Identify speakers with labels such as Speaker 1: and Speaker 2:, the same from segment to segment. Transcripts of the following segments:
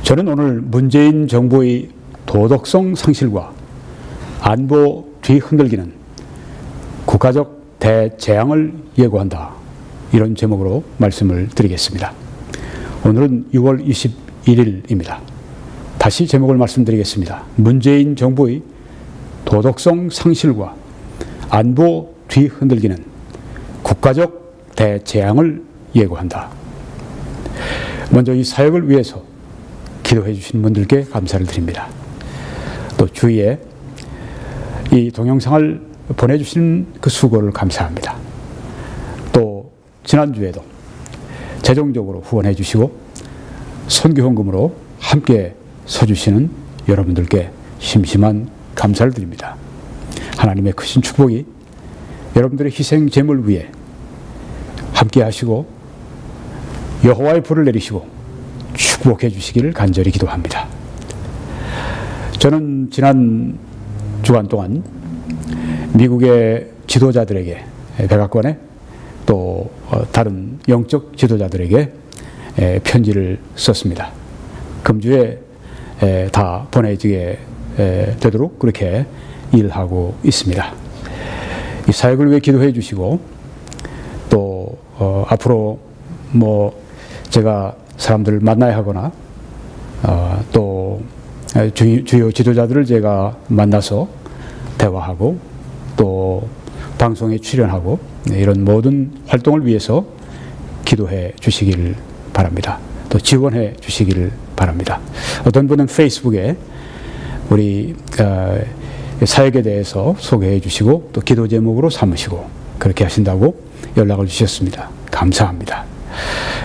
Speaker 1: 저는 오늘 문재인 정부의 도덕성 상실과 안보 뒤흔들기는 국가적 대재앙을 예고한다. 이런 제목으로 말씀을 드리겠습니다. 오늘은 6월 21일입니다. 다시 제목을 말씀드리겠습니다. 문재인 정부의 도덕성 상실과 안보 뒤흔들기는 국가적 대재앙을 예고한다. 먼저 이 사역을 위해서 기도해 주신 분들께 감사를 드립니다. 또 주위에 이 동영상을 보내주신 그 수고를 감사합니다. 또 지난주에도 재정적으로 후원해 주시고 선교헌금으로 함께 서주시는 여러분들께 심심한 감사를 드립니다. 하나님의 크신 축복이 여러분들의 희생 제물 위에 함께 하시고 여호와의 불을 내리시고 축복해 주시기를 간절히 기도합니다. 저는 지난 주간 동안 미국의 지도자들에게, 백악관에 또 다른 영적 지도자들에게 편지를 썼습니다. 금주에 다 보내지게 되도록 그렇게 일하고 있습니다. 이 사역을 위해 기도해 주시고 또 앞으로 제가 사람들을 만나야 하거나 또 주요 지도자들을 제가 만나서 대화하고 또 방송에 출연하고 이런 모든 활동을 위해서 기도해 주시길 바랍니다. 또 지원해 주시길 바랍니다. 어떤 분은 페이스북에 우리 사역에 대해서 소개해 주시고 또 기도 제목으로 삼으시고 그렇게 하신다고 연락을 주셨습니다. 감사합니다.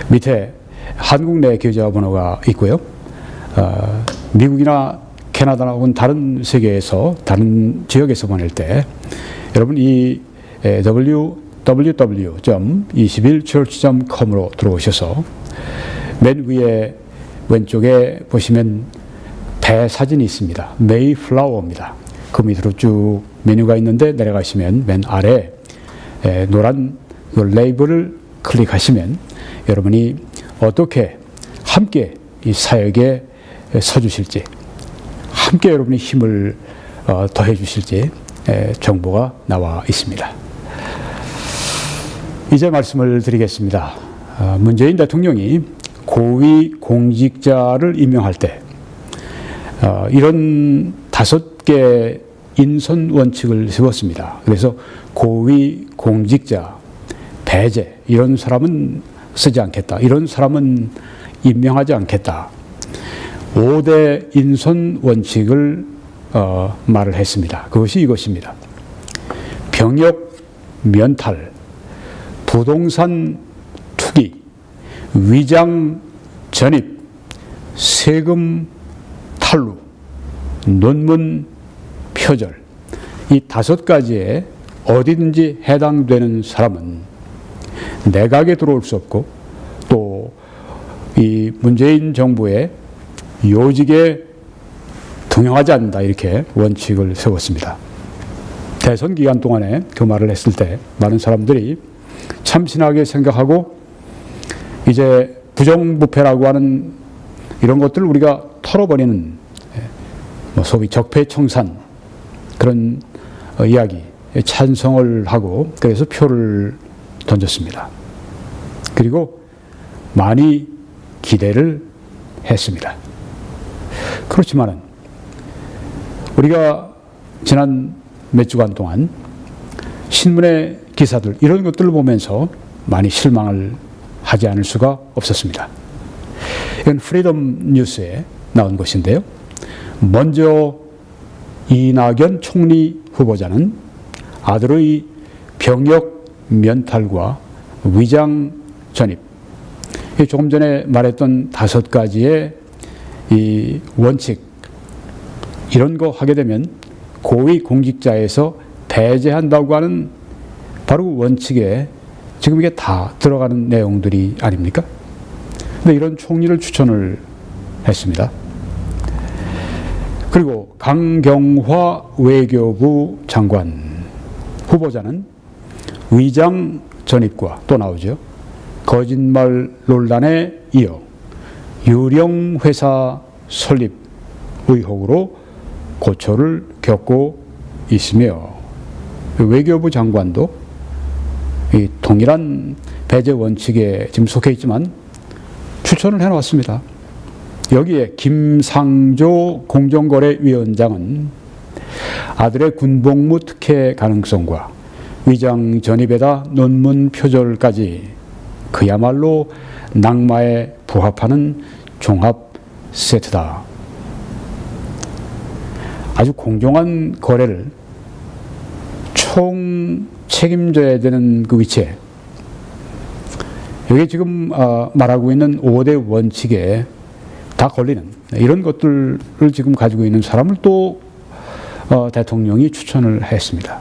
Speaker 1: 밑에 한국 내 계좌번호가 있고요. 미국이나 캐나다나 혹은 다른 세계에서 다른 지역에서 보낼 때 여러분 이 www.21church.com으로 들어오셔서 맨 위에 왼쪽에 보시면 배 사진이 있습니다. 메이플라워입니다. 그 밑으로 쭉 메뉴가 있는데 내려가시면 맨 아래 노란 그 레이블을 클릭하시면 여러분이 어떻게 함께 이 사역에 서주실지, 함께 여러분의 힘을 더해 주실지 정보가 나와 있습니다. 이제 말씀을 드리겠습니다. 문재인 대통령이 고위 공직자를 임명할 때 이런 5개 인선 원칙을 세웠습니다. 그래서 고위 공직자, 배제, 이런 사람은 쓰지 않겠다. 이런 사람은 임명하지 않겠다. 5대 인선 원칙을 말을 했습니다. 그것이 이것입니다. 병역 면탈, 부동산 투기, 위장 전입, 세금 탈루, 논문 표절. 이 5가지에 어디든지 해당되는 사람은 내각에 들어올 수 없고 또 이 문재인 정부의 요직에 등용하지 않는다. 이렇게 원칙을 세웠습니다. 대선 기간 동안에 그 말을 했을 때 많은 사람들이 참신하게 생각하고 이제 부정부패라고 하는 이런 것들을 우리가 털어버리는 소위 적폐청산 그런 이야기 찬성을 하고 그래서 표를 던졌습니다. 그리고 많이 기대를 했습니다. 그렇지만은 우리가 지난 몇 주간 동안 신문의 기사들 이런 것들을 보면서 많이 실망을 하지 않을 수가 없었습니다. 이건 프리덤 뉴스에 나온 것인데요. 먼저 이낙연 총리 후보자는 아들의 병역 면탈과 위장 전입, 조금 전에 말했던 5가지의 이 원칙, 이런 거 하게 되면 고위 공직자에서 배제한다고 하는 바로 원칙에 지금 이게 다 들어가는 내용들이 아닙니까? 근데 이런 총리를 추천을 했습니다. 그리고 강경화 외교부 장관 후보자는 위장 전입과 또 나오죠. 거짓말 논란에 이어 유령 회사 설립 의혹으로 고초를 겪고 있으며 외교부 장관도 이 동일한 배제 원칙에 지금 속해 있지만 추천을 해놓았습니다. 여기에 김상조 공정거래위원장은 아들의 군복무 특혜 가능성과 위장 전입에다 논문 표절까지 그야말로 낙마에 부합하는 종합 세트다. 아주 공정한 거래를 총 책임져야 되는 그 위치에 여기 지금 말하고 있는 5대 원칙에 다 걸리는 이런 것들을 지금 가지고 있는 사람을 또 대통령이 추천을 했습니다.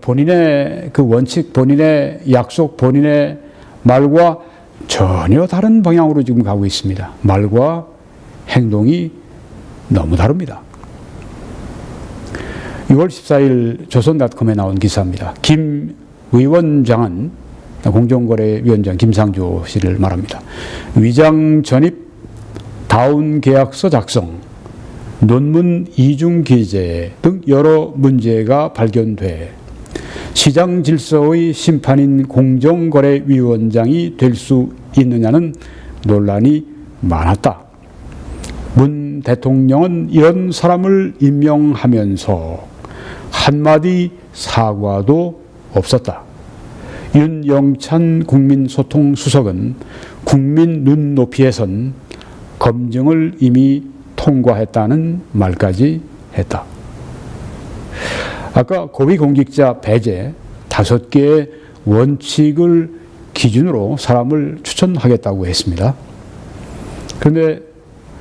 Speaker 1: 본인의 그 원칙, 본인의 약속, 본인의 말과 전혀 다른 방향으로 지금 가고 있습니다. 말과 행동이 너무 다릅니다. 6월 14일 조선닷컴에 나온 기사입니다. 김 위원장은 공정거래위원장 김상조 씨를 말합니다. 위장 전입, 다운 계약서 작성, 논문 이중 기재 등 여러 문제가 발견돼 시장 질서의 심판인 공정거래위원장이 될 수 있느냐는 논란이 많았다. 문 대통령은 이런 사람을 임명하면서 한마디 사과도 없었다. 윤영찬 국민소통수석은 국민 눈높이에선 검증을 이미 통과했다는 말까지 했다. 아까 고위공직자 배제 5개의 원칙을 기준으로 사람을 추천하겠다고 했습니다. 그런데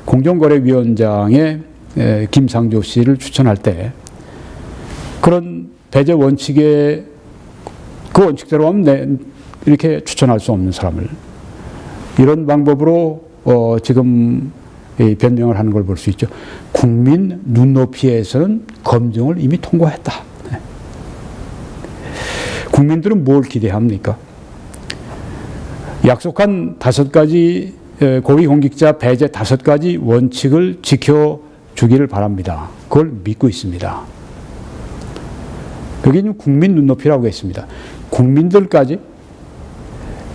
Speaker 1: 공정거래위원장의 김상조 씨를 추천할 때 그런 배제 원칙에 그 원칙대로 하면 이렇게 추천할 수 없는 사람을 이런 방법으로 지금 변명을 하는 걸 볼 수 있죠. 국민 눈높이에서는 검증을 이미 통과했다. 네. 국민들은 뭘 기대합니까? 약속한 5가지 고위공직자 배제 5가지 원칙을 지켜주기를 바랍니다. 그걸 믿고 있습니다. 그게 국민 눈높이라고 했습니다. 국민들까지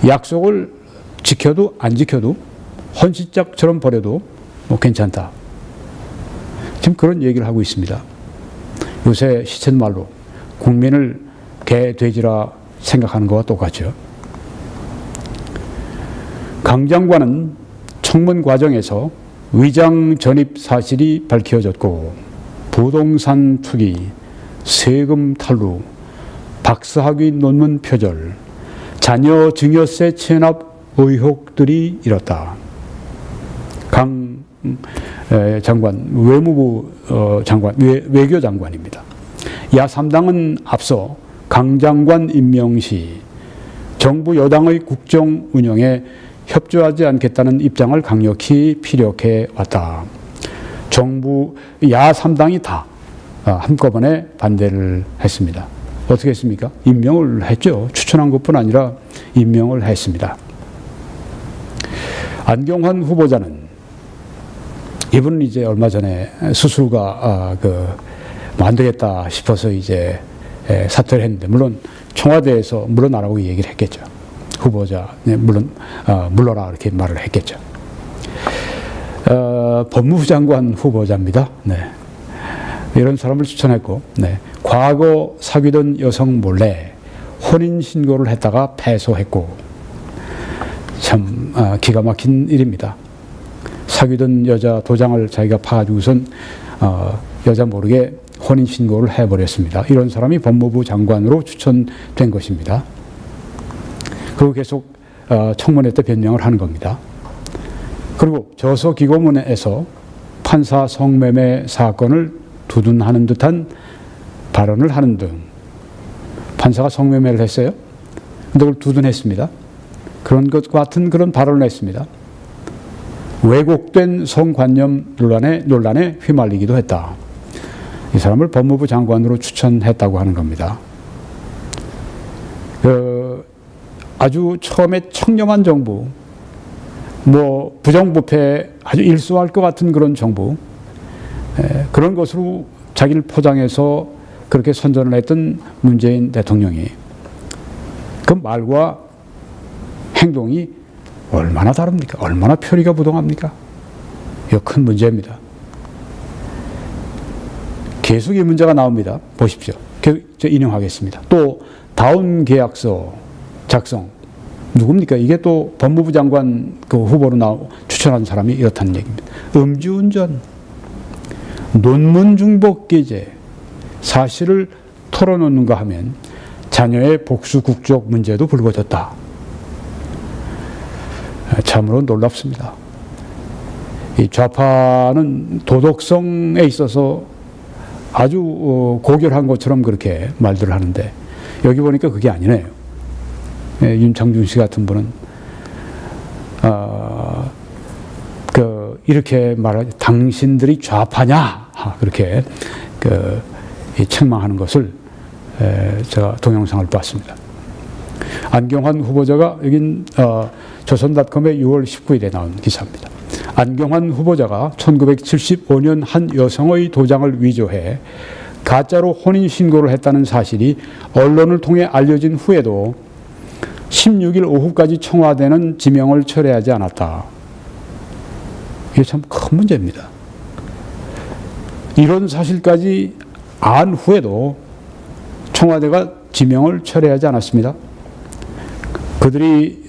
Speaker 1: 약속을 지켜도 안 지켜도 헌신짝처럼 버려도 괜찮다. 지금 그런 얘기를 하고 있습니다. 요새 시쳇말로 국민을 개, 돼지라 생각하는 것과 똑같죠. 강 장관은 청문 과정에서 위장 전입 사실이 밝혀졌고 부동산 투기, 세금 탈루, 박사학위 논문 표절, 자녀 증여세 체납 의혹들이 일었다. 강 장관, 외무부 장관, 외교 장관입니다. 야3당은 앞서 강 장관 임명 시 정부 여당의 국정 운영에 협조하지 않겠다는 입장을 강력히 피력해 왔다. 정부 야3당이 다 한꺼번에 반대를 했습니다. 어떻게 했습니까? 임명을 했죠. 추천한 것뿐 아니라 임명을 했습니다. 안경환 후보자는 이분은 이제 얼마 전에 수술가 안 되겠다 싶어서 이제 사퇴를 했는데 물론 청와대에서 물러나라고 얘기를 했겠죠. 후보자 물러라 이렇게 말을 했겠죠. 법무부 장관 후보자입니다. 네. 이런 사람을 추천했고, 네. 과거 사귀던 여성 몰래 혼인 신고를 했다가 패소했고, 참 기가 막힌 일입니다. 사귀던 여자 도장을 자기가 파가지고선 여자 모르게 혼인 신고를 해버렸습니다. 이런 사람이 법무부 장관으로 추천된 것입니다. 그리고 계속 청문회 때 변명을 하는 겁니다. 그리고 저서기고문에서 판사 성매매 사건을 두둔하는 듯한 발언을 하는 등 판사가 성매매를 했어요. 근데 그걸 두둔했습니다. 그런 것과 같은 그런 발언을 했습니다. 왜곡된 성관념 논란에 휘말리기도 했다. 이 사람을 법무부 장관으로 추천했다고 하는 겁니다. 아주 처음에 청렴한 정부, 뭐 부정부패 아주 일소할 것 같은 그런 정부, 그런 것으로 자기를 포장해서 그렇게 선전을 했던 문재인 대통령이 그 말과 행동이 얼마나 다릅니까? 얼마나 표리가 부동합니까? 이거 큰 문제입니다. 계속 이 문제가 나옵니다. 보십시오. 저 인용하겠습니다. 또 다운 계약서 작성. 누굽니까? 이게 또 법무부 장관 그 후보로 추천한 사람이 이렇다는 얘기입니다. 음주운전, 논문 중복 기재, 사실을 털어놓는가 하면 자녀의 복수 국적 문제도 불거졌다. 참으로 놀랍습니다. 이 좌파는 도덕성에 있어서 아주 고결한 것처럼 그렇게 말들을 하는데 여기 보니까 그게 아니네요. 윤창중 씨 같은 분은 이렇게 말하죠. 당신들이 좌파냐? 그렇게 책망하는 것을 제가 동영상을 봤습니다. 안경환 후보자가 여긴 조선닷컴의 6월 19일에 나온 기사입니다. 안경환 후보자가 1975년 한 여성의 도장을 위조해 가짜로 혼인신고를 했다는 사실이 언론을 통해 알려진 후에도 16일 오후까지 청와대는 지명을 철회하지 않았다. 이게 참 큰 문제입니다. 이런 사실까지 안 후에도 청와대가 지명을 철회하지 않았습니다. 그들이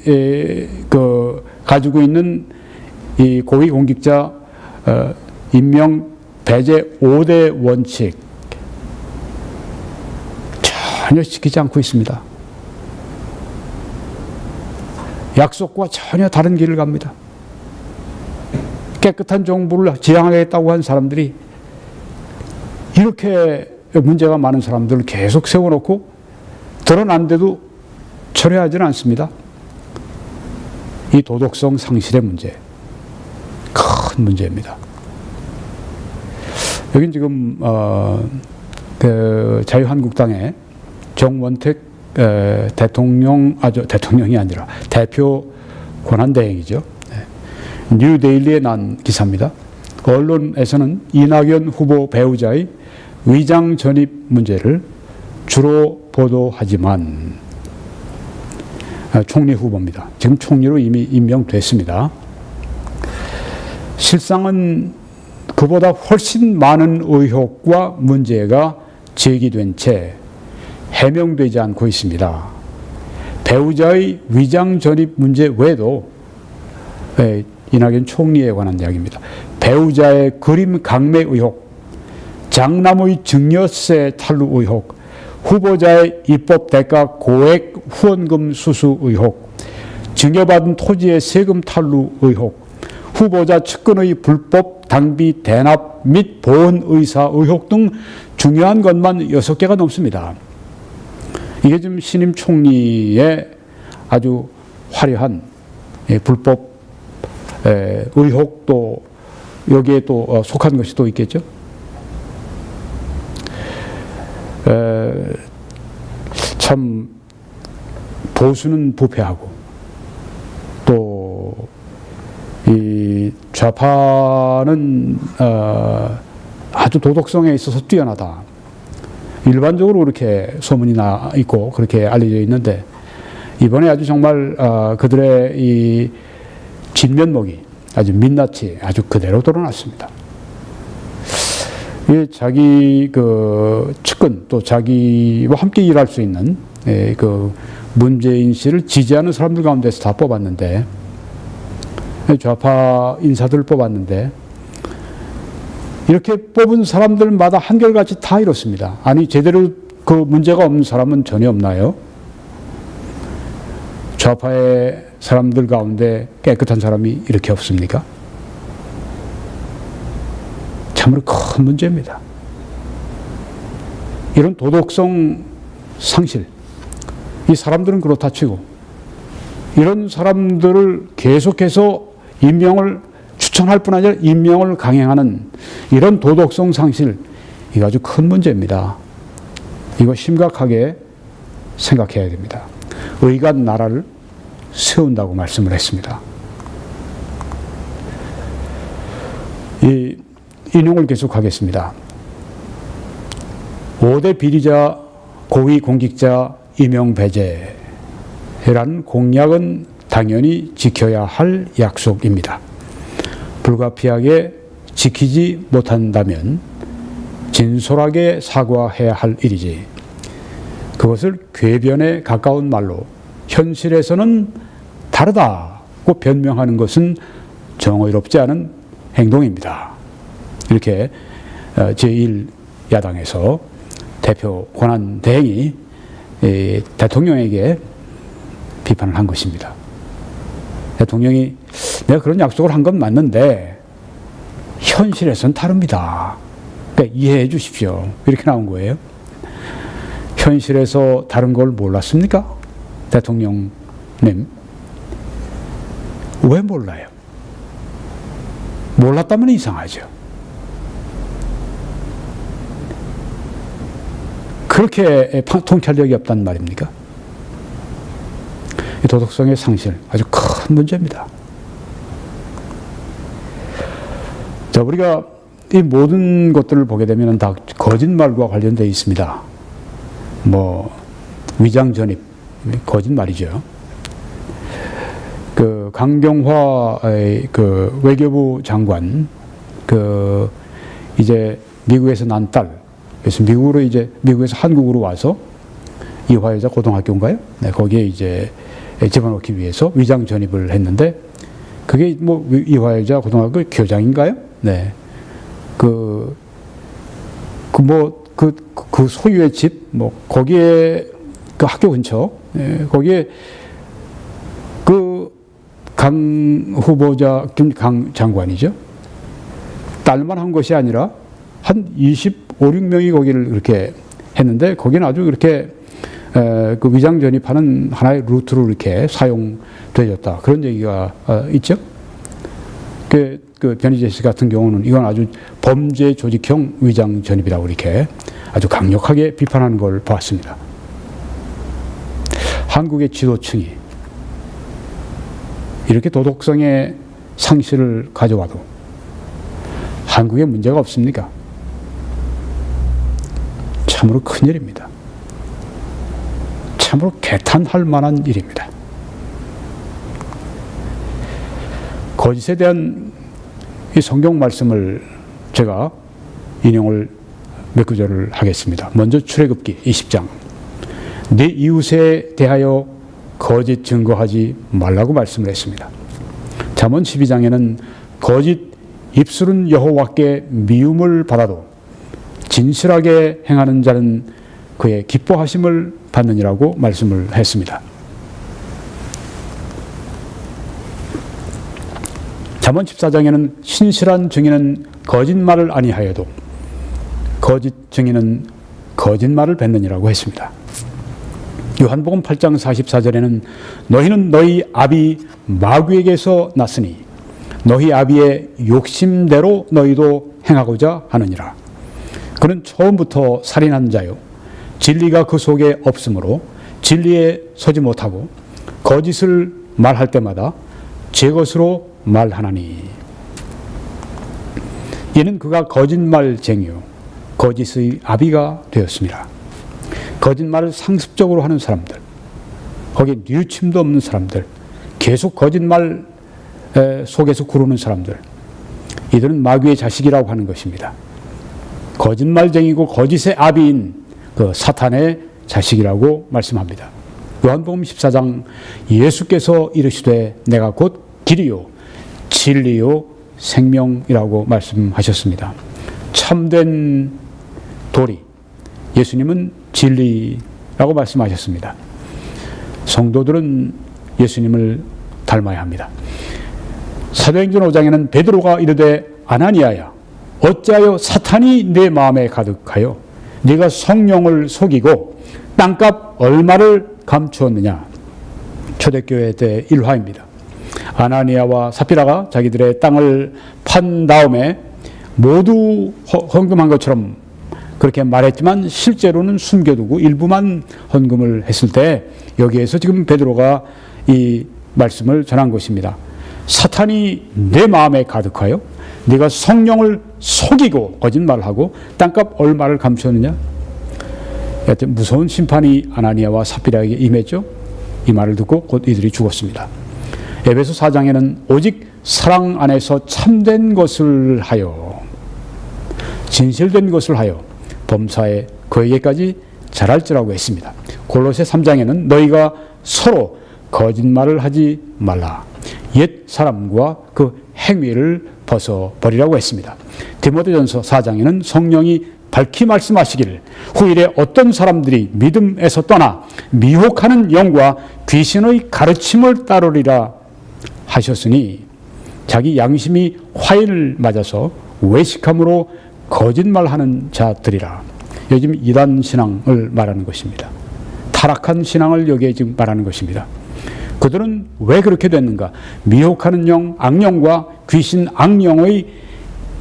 Speaker 1: 가지고 있는 이 고위공직자 임명 배제 5대 원칙 전혀 지키지 않고 있습니다. 약속과 전혀 다른 길을 갑니다. 깨끗한 정부를 지향하겠다고 한 사람들이 이렇게 문제가 많은 사람들을 계속 세워놓고 드러난데도 철회하지는 않습니다. 이 도덕성 상실의 문제, 큰 문제입니다. 여긴 지금 자유한국당의 정원택 대통령이 아니라 대표 권한대행이죠. 뉴데일리에 난 기사입니다. 언론에서는 이낙연 후보 배우자의 위장 전입 문제를 주로 보도하지만 총리 후보입니다. 지금 총리로 이미 임명됐습니다. 실상은 그보다 훨씬 많은 의혹과 문제가 제기된 채 해명되지 않고 있습니다. 배우자의 위장 전입 문제 외에도 이낙연 총리에 관한 이야기입니다. 배우자의 그림 강매 의혹, 장남의 증여세 탈루 의혹, 후보자의 입법 대가 고액 후원금 수수 의혹, 증여받은 토지의 세금 탈루 의혹, 후보자 측근의 불법 당비 대납 및 보험 의사 의혹 등 중요한 것만 6개가 넘습니다. 이게 지금 신임 총리의 아주 화려한 불법 의혹도 여기에 또 속한 것이 또 있겠죠. 참 보수는 부패하고 또 이 좌파는 아주 도덕성에 있어서 뛰어나다. 일반적으로 그렇게 소문이 나 있고 그렇게 알려져 있는데 이번에 아주 정말 그들의 이 진면목이 아주 민낯이 아주 그대로 드러났습니다. 자기 측근 또 자기와 함께 일할 수 있는 문재인 씨를 지지하는 사람들 가운데서 다 뽑았는데 좌파 인사들을 뽑았는데 이렇게 뽑은 사람들마다 한결같이 다 이렇습니다. 아니 제대로 그 문제가 없는 사람은 전혀 없나요? 좌파의 사람들 가운데 깨끗한 사람이 이렇게 없습니까? 참으로 큰 문제입니다. 이런 도덕성 상실, 이 사람들은 그렇다 치고 이런 사람들을 계속해서 임명을 추천할 뿐 아니라 임명을 강행하는 이런 도덕성 상실, 이거 아주 큰 문제입니다. 이거 심각하게 생각해야 됩니다. 의가 나라를 세운다고 말씀을 했습니다. 이 인용을 계속하겠습니다. 5대 비리자, 고위 공직자 임용 배제라는 공약은 당연히 지켜야 할 약속입니다. 불가피하게 지키지 못한다면 진솔하게 사과해야 할 일이지, 그것을 궤변에 가까운 말로 현실에서는 다르다고 변명하는 것은 정의롭지 않은 행동입니다. 이렇게 제1야당에서 대표 권한대행이 대통령에게 비판을 한 것입니다. 대통령이 내가 그런 약속을 한 건 맞는데 현실에서는 다릅니다. 그러니까 이해해 주십시오. 이렇게 나온 거예요. 현실에서 다른 걸 몰랐습니까? 대통령님. 왜 몰라요? 몰랐다면 이상하죠. 그렇게 통찰력이 없단 말입니까? 도덕성의 상실, 아주 큰 문제입니다. 자, 우리가 이 모든 것들을 보게 되면 다 거짓말과 관련되어 있습니다. 위장전입, 거짓말이죠. 강경화의 외교부 장관, 이제 미국에서 난 딸, 그래서 미국에서 한국으로 와서 이화여자 고등학교인가요? 네, 거기에 이제 집어넣기 위해서 위장 전입을 했는데, 그게 이화여자 고등학교 교장인가요? 네. 그 소유의 집, 거기에 그 학교 근처, 거기에 강 후보자, 강 장관이죠. 딸만 한 것이 아니라 한 25, 6명이 거기를 그렇게 했는데, 거기는 아주 그렇게 그 위장 전입하는 하나의 루트로 이렇게 사용되었다. 그런 얘기가 있죠. 그 변희재 씨 같은 경우는 이건 아주 범죄 조직형 위장 전입이라고 이렇게 아주 강력하게 비판하는 걸 봤습니다. 한국의 지도층이 이렇게 도덕성의 상실을 가져와도 한국에 문제가 없습니까? 참으로 큰일입니다. 참으로 개탄할 만한 일입니다. 거짓에 대한 이 성경 말씀을 제가 인용을 몇 구절을 하겠습니다. 먼저 출애굽기 20장. 네 이웃에 대하여 거짓 증거하지 말라고 말씀을 했습니다. 잠언 12장에는 거짓 입술은 여호와께 미움을 받아도 진실하게 행하는 자는 그의 기뻐하심을 받느니라고 말씀을 했습니다. 잠언 14장에는 신실한 증인은 거짓말을 아니하여도 거짓 증인은 거짓말을 뱉느니라고 했습니다. 요한복음 8장 44절에는 너희는 너희 아비 마귀에게서 났으니 너희 아비의 욕심대로 너희도 행하고자 하느니라. 그는 처음부터 살인한 자요 진리가 그 속에 없으므로 진리에 서지 못하고 거짓을 말할 때마다 제 것으로 말하나니. 이는 그가 거짓말쟁이요 거짓의 아비가 되었습니다. 거짓말을 상습적으로 하는 사람들, 거기에 뉘우침도 없는 사람들, 계속 거짓말 속에서 구르는 사람들, 이들은 마귀의 자식이라고 하는 것입니다. 거짓말쟁이고 거짓의 아비인 그 사탄의 자식이라고 말씀합니다. 요한복음 14장 예수께서 이르시되 내가 곧 길이요 진리요 생명이라고 말씀하셨습니다. 참된 도리, 예수님은 진리라고 말씀하셨습니다. 성도들은 예수님을 닮아야 합니다. 사도행전 5장에는 베드로가 이르되 아나니아야 어찌하여 사탄이 내 마음에 가득하여 네가 성령을 속이고 땅값 얼마를 감추었느냐. 초대교회 때 일화입니다. 아나니아와 삽비라가 자기들의 땅을 판 다음에 모두 헌금한 것처럼 그렇게 말했지만 실제로는 숨겨두고 일부만 헌금을 했을 때 여기에서 지금 베드로가 이 말씀을 전한 것입니다. 사탄이 내 마음에 가득하여 네가 성령을 속이고 거짓말하고 땅값 얼마를 감추었느냐? 여하튼 무서운 심판이 아나니아와 삽비라에게 임했죠. 이 말을 듣고 곧 이들이 죽었습니다. 에베소 4장에는 오직 사랑 안에서 참된 것을 하여 진실된 것을 하여 범사에 그에게까지 잘할지라고 했습니다. 골로새 3장에는 너희가 서로 거짓말을 하지 말라. 옛 사람과 그 행위를 벗어버리라고 했습니다. 디모데전서 4장에는 성령이 밝히 말씀하시기를 후일에 어떤 사람들이 믿음에서 떠나 미혹하는 영과 귀신의 가르침을 따르리라 하셨으니 자기 양심이 화인을 맞아서 외식함으로 거짓말하는 자들이라. 요즘 이단 신앙을 말하는 것입니다. 타락한 신앙을 여기에 지금 말하는 것입니다. 그들은 왜 그렇게 됐는가? 미혹하는 영, 악령과 귀신, 악령의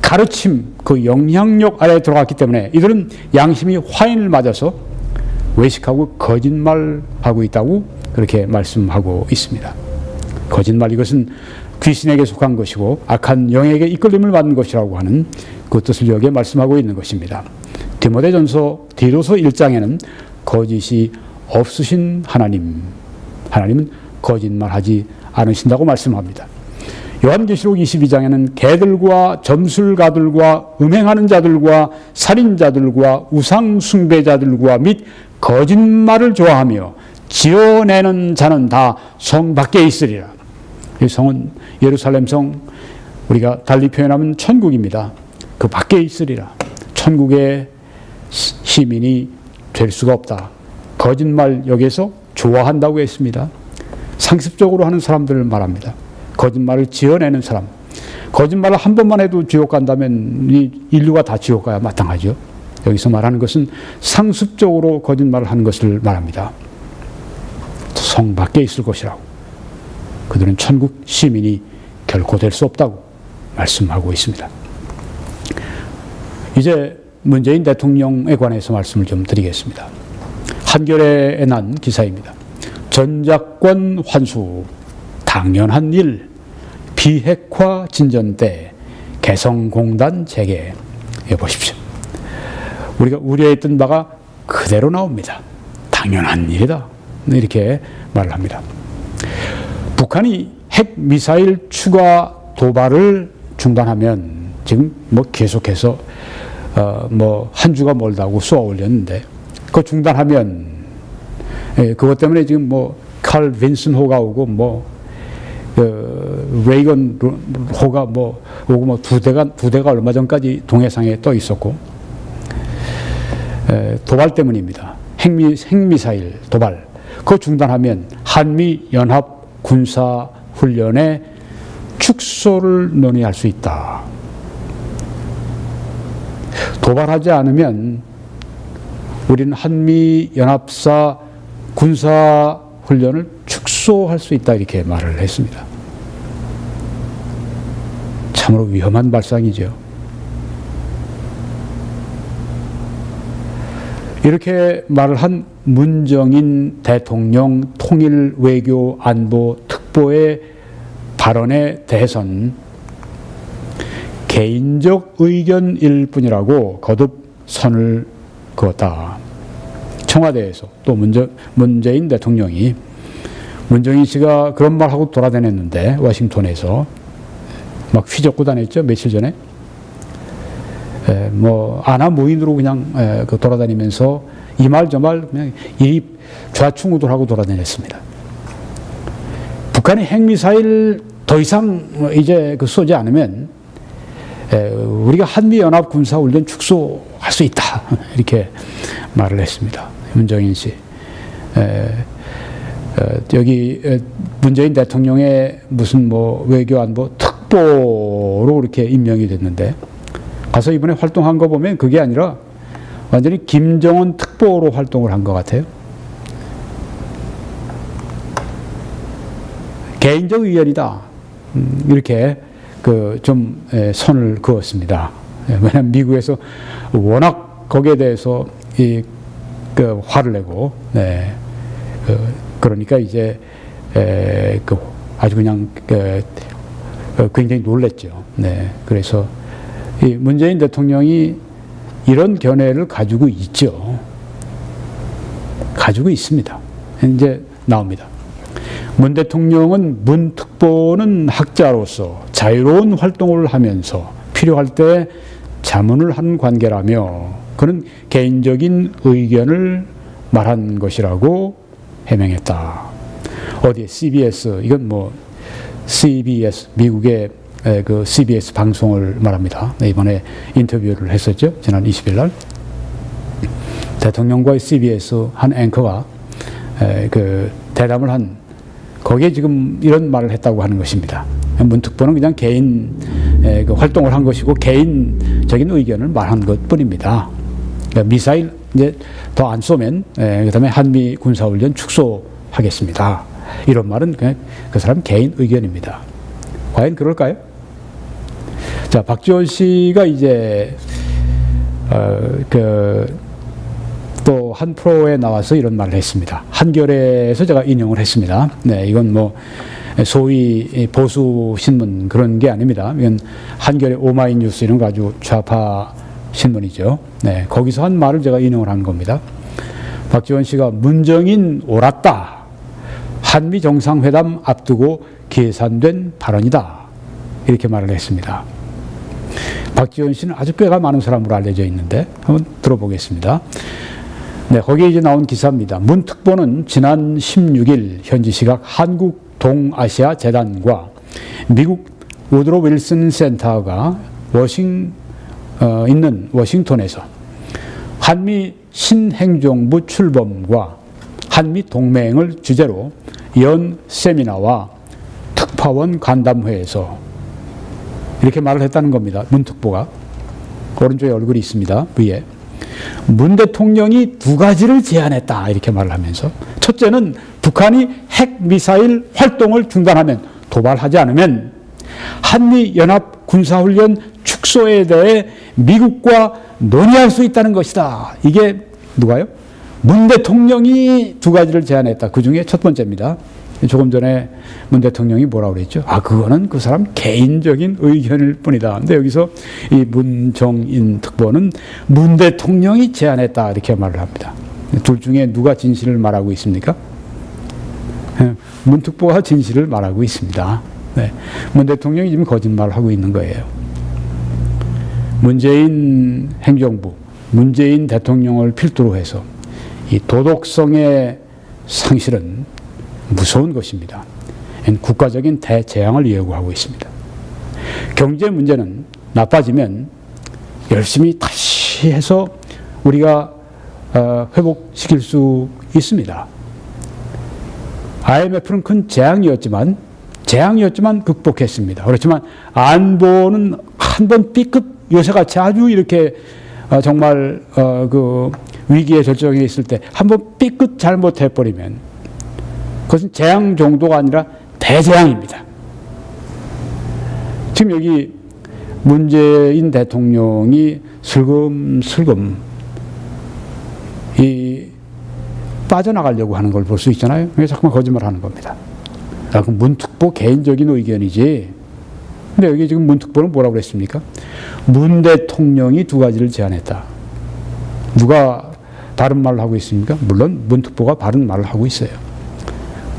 Speaker 1: 가르침, 그 영향력 아래에 들어갔기 때문에 이들은 양심이 화인을 맞아서 외식하고 거짓말하고 있다고 그렇게 말씀하고 있습니다. 거짓말, 이것은 귀신에게 속한 것이고 악한 영에게 이끌림을 받는 것이라고 하는 그 뜻을 여기에 말씀하고 있는 것입니다. 디모데전서 디도서 1장에는 거짓이 없으신 하나님은 거짓말하지 않으신다고 말씀합니다. 요한계시록 22장에는 개들과 점술가들과 음행하는 자들과 살인자들과 우상숭배자들과 및 거짓말을 좋아하며 지어내는 자는 다 성 밖에 있으리라. 이 성은 예루살렘 성, 우리가 달리 표현하면 천국입니다. 그 밖에 있으리라. 천국의 시민이 될 수가 없다. 거짓말 여기에서 좋아한다고 했습니다. 상습적으로 하는 사람들을 말합니다. 거짓말을 지어내는 사람. 거짓말을 한 번만 해도 지옥 간다면 이 인류가 다 지옥 가야 마땅하죠. 여기서 말하는 것은 상습적으로 거짓말을 하는 것을 말합니다. 성 밖에 있을 것이라고. 그들은 천국 시민이 결코 될 수 없다고 말씀하고 있습니다. 이제 문재인 대통령에 관해서 말씀을 좀 드리겠습니다. 한겨레에 난 기사입니다. 전작권 환수, 당연한 일, 비핵화 진전대, 개성공단 재개. 보십시오. 우리가 우려했던 바가 그대로 나옵니다. 당연한 일이다. 이렇게 말을 합니다. 북한이 핵미사일 추가 도발을 중단하면 지금 뭐 계속해서 한 주가 멀다고 쏘아 올렸는데 그거 중단하면 그것 때문에 지금 칼 빈슨 호가 오고 레이건 호가 오고 두 대가 얼마 전까지 동해상에 떠 있었고 도발 때문입니다. 핵미사일 도발 그거 중단하면 한미 연합 군사 훈련의 축소를 논의할 수 있다. 도발하지 않으면 우리는 한미 연합사 군사 훈련을 축소할 수 있다 이렇게 말을 했습니다. 참으로 위험한 발상이죠. 이렇게 말을 한 문정인 대통령 통일 외교 안보 특보의 발언에 대해서는 개인적 의견일 뿐이라고 거듭 선을 그었다. 청와대에서 또 문재인 대통령이 문정인 씨가 그런 말하고 돌아다녔는데 워싱턴에서 막 휘젓고 다녔죠. 며칠 전에 아나 무인으로 그냥 돌아다니면서 이 말 저 말 그냥 이 좌충우돌하고 돌아다녔습니다. 북한이 핵미사일 더 이상 이제 쏘지 않으면 우리가 한미연합 군사훈련 축소할 수 있다 이렇게 말을 했습니다. 문정인 씨. 여기 문재인 대통령의 무슨 외교안보 특보로 그렇게 임명이 됐는데 가서 이번에 활동한 거 보면 그게 아니라 완전히 김정은 특보로 활동을 한 것 같아요. 개인적 의견이다. 이렇게 좀 선을 그었습니다. 왜냐하면 미국에서 워낙 거기에 대해서 화를 내고, 그러니까 이제 아주 그냥 굉장히 놀랬죠. 네. 그래서 이 문재인 대통령이 이런 견해를 가지고 있죠. 가지고 있습니다. 이제 나옵니다. 문 대통령은 문 특보는 학자로서 자유로운 활동을 하면서 필요할 때 자문을 한 관계라며 그는 개인적인 의견을 말한 것이라고 해명했다. 어디에 CBS, 이건 뭐 CBS, 미국의 그 CBS 방송을 말합니다. 이번에 인터뷰를 했었죠. 지난 20일 날. 대통령과의 CBS 한 앵커가 그 대담을 한, 거기에 지금 이런 말을 했다고 하는 것입니다. 문 특보는 그냥 개인 그 활동을 한 것이고 개인적인 의견을 말한 것 뿐입니다. 그러니까 미사일 이제 더 안 쏘면 그다음에 한미 군사훈련 축소하겠습니다. 이런 말은 그냥 그 사람 개인 의견입니다. 과연 그럴까요? 자, 박지원 씨가 이제 또 한 프로에 나와서 이런 말을 했습니다. 한겨레에서 제가 인용을 했습니다. 네, 이건 뭐 소위 보수 신문 그런 게 아닙니다. 이건 한겨레 오마이뉴스 이런 거 아주 좌파 신문이죠. 네, 거기서 한 말을 제가 인용을 한 겁니다. 박지원 씨가 문정인 옳았다. 한미 정상회담 앞두고 계산된 발언이다. 이렇게 말을 했습니다. 박지원 씨는 아주 꾀가 많은 사람으로 알려져 있는데 한번 들어보겠습니다. 네, 거기에 이제 나온 기사입니다. 문 특보는 지난 16일 현지 시각 한국 동아시아 재단과 미국 우드로 윌슨 센터가 있는 워싱턴에서 한미 신행정부 출범과 한미 동맹을 주제로 연 세미나와 특파원 간담회에서 이렇게 말을 했다는 겁니다. 문 특보가. 오른쪽에 얼굴이 있습니다. 위에. 문 대통령이 두 가지를 제안했다. 이렇게 말을 하면서. 첫째는 북한이 핵미사일 활동을 중단하면, 도발하지 않으면 한미연합 군사훈련 축소에 대해 미국과 논의할 수 있다는 것이다. 이게 누가요? 문 대통령이 두 가지를 제안했다. 그 중에 첫 번째입니다. 조금 전에 문 대통령이 뭐라고 그랬죠? 그거는 그 사람 개인적인 의견일 뿐이다. 근데 여기서 이 문정인 특보는 문 대통령이 제안했다. 이렇게 말을 합니다. 둘 중에 누가 진실을 말하고 있습니까? 문 특보가 진실을 말하고 있습니다. 네. 문 대통령이 지금 거짓말을 하고 있는 거예요. 문재인 행정부, 문재인 대통령을 필두로 해서 이 도덕성의 상실은 무서운 것입니다. 국가적인 대재앙을 예고하고 있습니다. 경제 문제는 나빠지면 열심히 다시 해서 우리가 회복시킬 수 있습니다. IMF는 큰 재앙이었지만 극복했습니다. 그렇지만 안보는 한번 B급 요새같이 아주 이렇게 정말 그 위기의 절정에 있을 때 한번 B급 잘못해버리면 그것은 재앙 정도가 아니라 대재앙입니다. 지금 여기 문재인 대통령이 슬금슬금 빠져나가려고 하는 걸 볼 수 있잖아요. 그래서 자꾸만 거짓말하는 겁니다. 그럼 문특보 개인적인 의견이지. 근데 여기 지금 문특보는 뭐라고 그랬습니까? 문 대통령이 두 가지를 제안했다. 누가 바른 말을 하고 있습니까? 물론 문특보가 바른 말을 하고 있어요.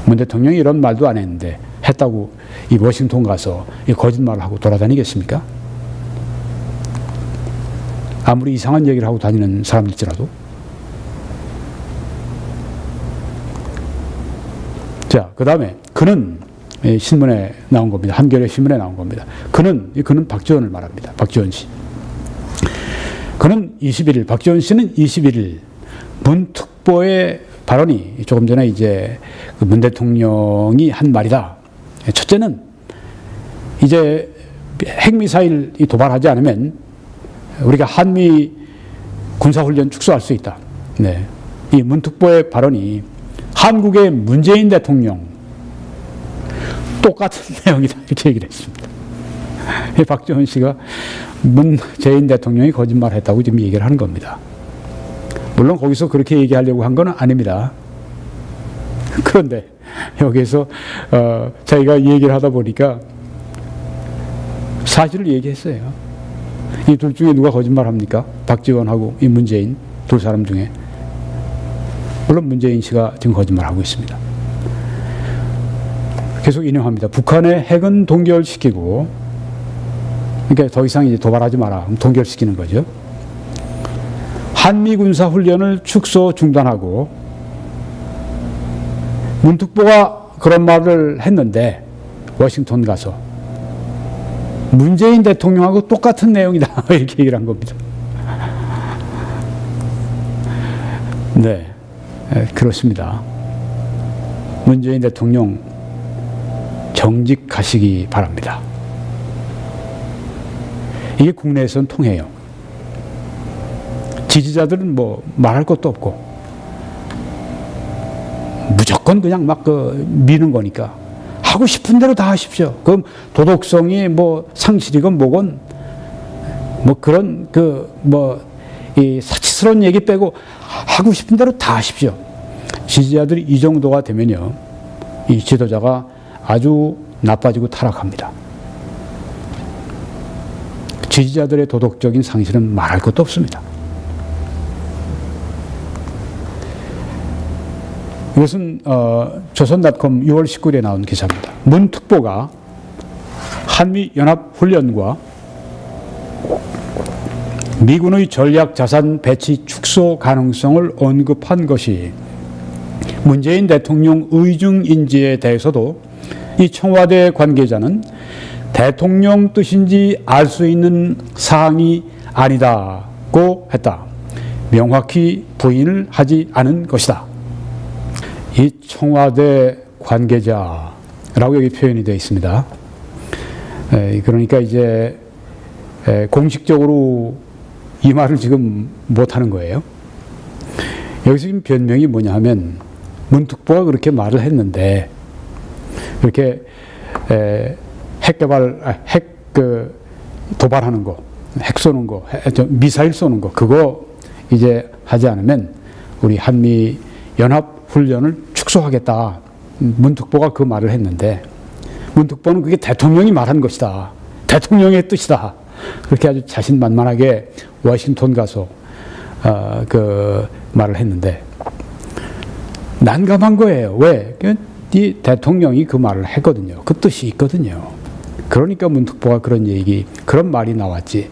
Speaker 1: 문 대통령이 이런 말도 안 했는데 했다고 이 워싱턴 가서 이 거짓말을 하고 돌아다니겠습니까? 아무리 이상한 얘기를 하고 다니는 사람일지라도. 자, 그 다음에 그는 신문에 나온 겁니다. 한겨레 신문에 나온 겁니다. 그는 박지원을 말합니다. 박지원 씨. 그는 21일, 박지원 씨는 21일 문 특보의 발언이 조금 전에 이제 그 문 대통령이 한 말이다. 첫째는 이제 핵미사일이 도발하지 않으면 우리가 한미 군사훈련 축소할 수 있다. 네. 이 문 특보의 발언이 한국의 문재인 대통령 똑같은 내용이다. 이렇게 얘기를 했습니다. 박지원 씨가 문재인 대통령이 거짓말했다고 지금 얘기를 하는 겁니다. 물론 거기서 그렇게 얘기하려고 한 건 아닙니다. 그런데 여기서 자기가 얘기를 하다 보니까 사실을 얘기했어요. 이 둘 중에 누가 거짓말합니까? 박지원하고 이 문재인 두 사람 중에. 물론 문재인 씨가 지금 거짓말하고 있습니다. 계속 인용합니다. 북한의 핵은 동결시키고, 그러니까 더 이상 이제 도발하지 마라. 동결시키는 거죠. 한미 군사 훈련을 축소 중단하고, 문특보가 그런 말을 했는데 워싱턴 가서 문재인 대통령하고 똑같은 내용이다 이렇게 얘기를 한 겁니다. 네, 그렇습니다. 문재인 대통령 정직하시기 바랍니다. 이게 국내에서는 통해요. 지지자들은 뭐 말할 것도 없고 무조건 그냥 막 미는 거니까 하고 싶은 대로 다 하십시오. 그럼 도덕성이 뭐 상실이건 뭐건 뭐 그런 이 사치스러운 얘기 빼고 하고 싶은 대로 다 하십시오. 지지자들이 이 정도가 되면요, 이 지도자가 아주 나빠지고 타락합니다. 지지자들의 도덕적인 상실은 말할 것도 없습니다. 이것은 조선닷컴 6월 19일에 나온 기사입니다. 문 특보가 한미연합훈련과 미군의 전략자산 배치 축소 가능성을 언급한 것이 문재인 대통령 의중 인지에 대해서도 이 청와대 관계자는 대통령 뜻인지 알 수 있는 사항이 아니다고 했다. 명확히 부인을 하지 않은 것이다. 이 청와대 관계자라고 여기 표현이 되어 있습니다. 그러니까 이제 공식적으로 이 말을 지금 못하는 거예요. 여기서 지금 변명이 뭐냐 하면 문특보가 그렇게 말을 했는데 그렇게 도발하는 거, 핵 쏘는 거, 미사일 쏘는 거 그거 이제 하지 않으면 우리 한미 연합 훈련을 축소하겠다. 문특보가 그 말을 했는데 문특보는 그게 대통령이 말한 것이다. 대통령의 뜻이다. 그렇게 아주 자신만만하게 워싱턴 가서 그 말을 했는데 난감한 거예요. 왜? 이 대통령이 그 말을 했거든요. 그 뜻이 있거든요. 그러니까 문특보가 그런 말이 나왔지.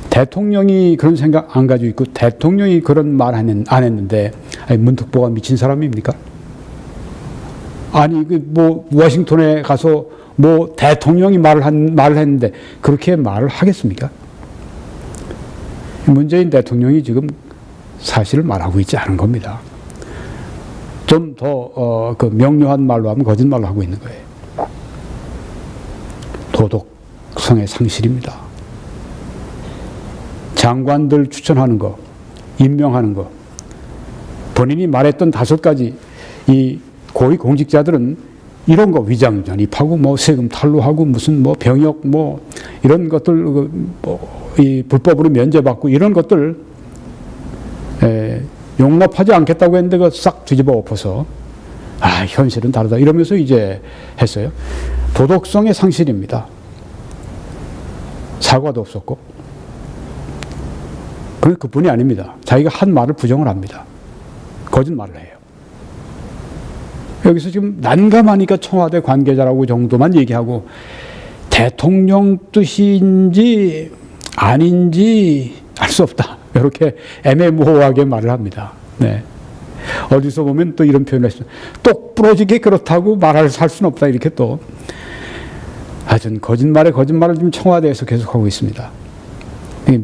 Speaker 1: 대통령이 그런 생각 안 가지고 있고 대통령이 그런 말 안 했는데 아니, 문특보가 미친 사람입니까? 아니 워싱턴에 가서 대통령이 말을 했는데 그렇게 말을 하겠습니까? 문재인 대통령이 지금 사실을 말하고 있지 않은 겁니다. 좀 더 명료한 말로 하면 거짓말로 하고 있는 거예요. 도덕성의 상실입니다. 장관들 추천하는 거, 임명하는 거, 본인이 말했던 5가지 이 고위 공직자들은 이런 거 위장 전입하고 세금 탈루하고 무슨 병역 이런 것들 이 불법으로 면제받고 이런 것들 용납하지 않겠다고 했는데 그 싹 뒤집어 엎어서 현실은 다르다 이러면서 이제 했어요. 도덕성의 상실입니다. 사과도 없었고 그뿐이 아닙니다. 자기가 한 말을 부정을 합니다. 거짓말을 해요. 여기서 지금 난감하니까 청와대 관계자라고 정도만 얘기하고 대통령 뜻인지 아닌지 알 수 없다. 이렇게 애매모호하게 말을 합니다. 네. 어디서 보면 또 이런 표현을 했어요. 똑 부러지게 그렇다고 할 수는 없다. 이렇게 또 하여튼 거짓말에 거짓말을 지금 청와대에서 계속하고 있습니다.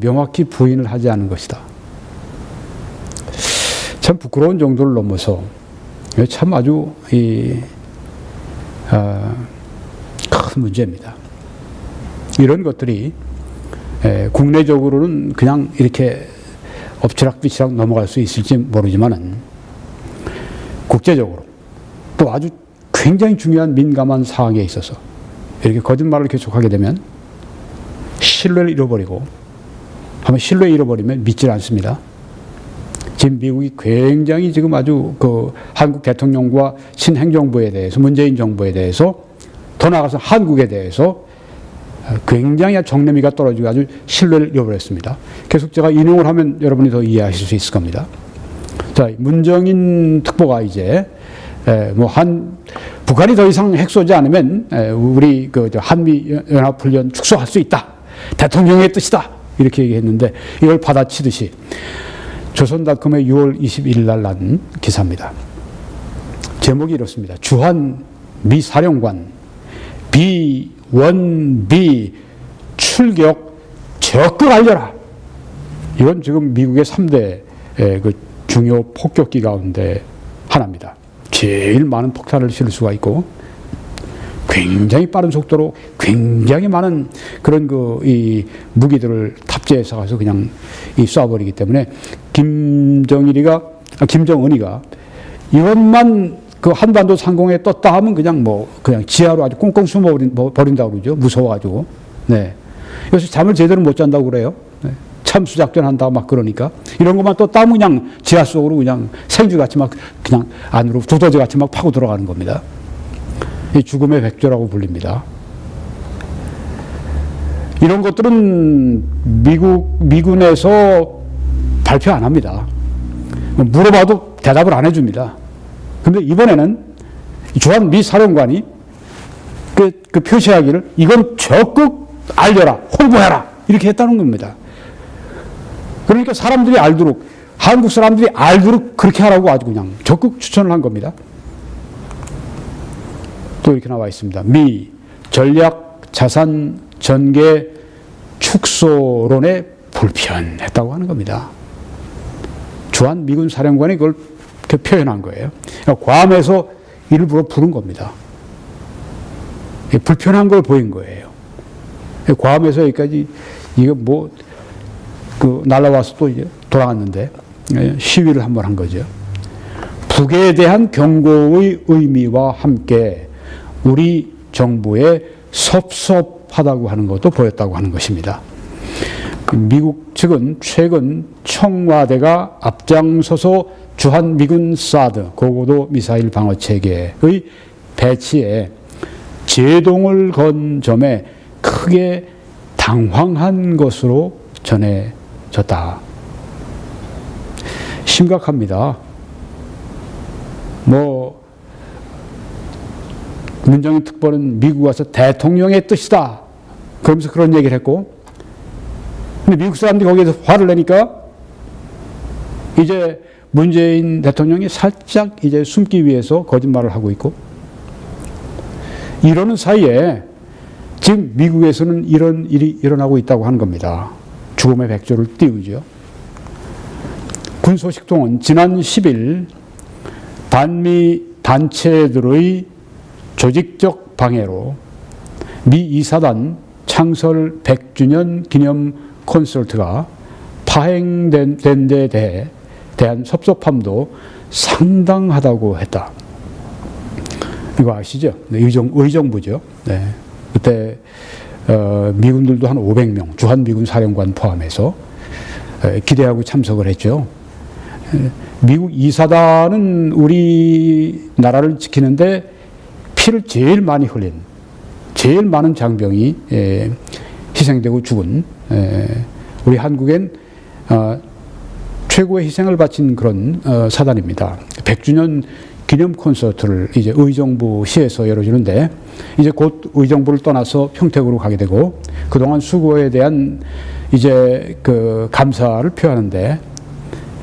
Speaker 1: 명확히 부인을 하지 않은 것이다. 참 부끄러운 정도를 넘어서 참 아주 큰 문제입니다. 이런 것들이 국내적으로는 그냥 이렇게 엎치락뒤치락 넘어갈 수 있을지 모르지만은 국제적으로 또 아주 굉장히 중요한 민감한 사항에 있어서 이렇게 거짓말을 계속하게 되면 신뢰를 잃어버리고 한번 신뢰 잃어버리면 믿질 않습니다. 지금 미국이 굉장히 지금 아주 한국 대통령과 신행정부에 대해서 문재인 정부에 대해서 더 나아가서 한국에 대해서 굉장히 정내미가 떨어지고 아주 신뢰를 잃어버렸습니다. 계속 제가 인용을 하면 여러분이 더 이해하실 수 있을 겁니다. 자, 문정인 특보가 이제 북한이 더 이상 핵 쏘지 않으면 우리 그 한미연합훈련 축소할 수 있다. 대통령의 뜻이다. 이렇게 얘기했는데 이걸 받아치듯이 조선닷컴의 6월 21일 날 난 기사입니다. 제목이 이렇습니다. 주한 미 사령관 B-1B 출격 적극 알려라. 이건 지금 미국의 3대 그 중요 폭격기 가운데 하나입니다. 제일 많은 폭탄을 실을 수가 있고 굉장히 빠른 속도로 굉장히 많은 그런 이 무기들을 탑재해서 가서 그냥 쏴버리기 때문에 김정은이가 이것만 그 한반도 상공에 떴다 하면 그냥 지하로 아주 꽁꽁 숨어 버린다고 그러죠. 무서워가지고. 네. 요새 잠을 제대로 못 잔다고 그래요. 네. 참수작전 한다 막 그러니까. 이런 것만 떴다 하면 그냥 지하 속으로 그냥 생쥐같이 막 그냥 안으로 두더지같이 막 파고 들어가는 겁니다. 이 죽음의 백조라고 불립니다. 이런 것들은 미군에서 발표 안 합니다. 물어봐도 대답을 안 해줍니다. 근데 이번에는 주한 미 사령관이 그 표시하기를 이건 적극 알려라, 홍보해라 이렇게 했다는 겁니다. 그러니까 사람들이 알도록 한국 사람들이 알도록 그렇게 하라고 아주 그냥 적극 추천을 한 겁니다. 또 이렇게 나와 있습니다. 미 전략 자산 전개 축소론에 불편했다고 하는 겁니다. 주한 미군 사령관이 그걸 이렇게 표현한 거예요. 그러니까 괌에서 일부러 부른 겁니다. 불편한 걸 보인 거예요. 괌에서 여기까지 이거 날라와서 또 이제 돌아갔는데 시위를 한번 한 거죠. 북에 대한 경고의 의미와 함께 우리 정부에 섭섭하다고 하는 것도 보였다고 하는 것입니다. 미국 측은 최근 청와대가 앞장서서 주한미군 사드 고고도 미사일 방어 체계의 배치에 제동을 건 점에 크게 당황한 것으로 전해졌다. 심각합니다. 문정인 특보는 미국 와서 대통령의 뜻이다. 그러면서 그런 얘기를 했고, 근데 미국 사람들이 거기에서 화를 내니까 이제 문재인 대통령이 살짝 이제 숨기 위해서 거짓말을 하고 있고, 이러는 사이에 지금 미국에서는 이런 일이 일어나고 있다고 하는 겁니다. 죽음의 백조를 띄우죠. 군소식통은 지난 10일 반미 단체들의 조직적 방해로 미 2사단 창설 100주년 기념 콘서트가 파행된 데 대한 섭섭함도 상당하다고 했다. 이거 아시죠? 네, 의정부죠. 네. 그때 미군들도 한 500명, 주한미군 사령관 포함해서 기대하고 참석을 했죠. 미국 2사단은 우리나라를 지키는데 피를 제일 많이 흘린, 제일 많은 장병이 희생되고 죽은 우리 한국엔 최고의 희생을 바친 그런 사단입니다. 100주년 기념 콘서트를 이제 의정부시에서 열어주는데 이제 곧 의정부를 떠나서 평택으로 가게 되고 그동안 수고에 대한 이제 그 감사를 표하는데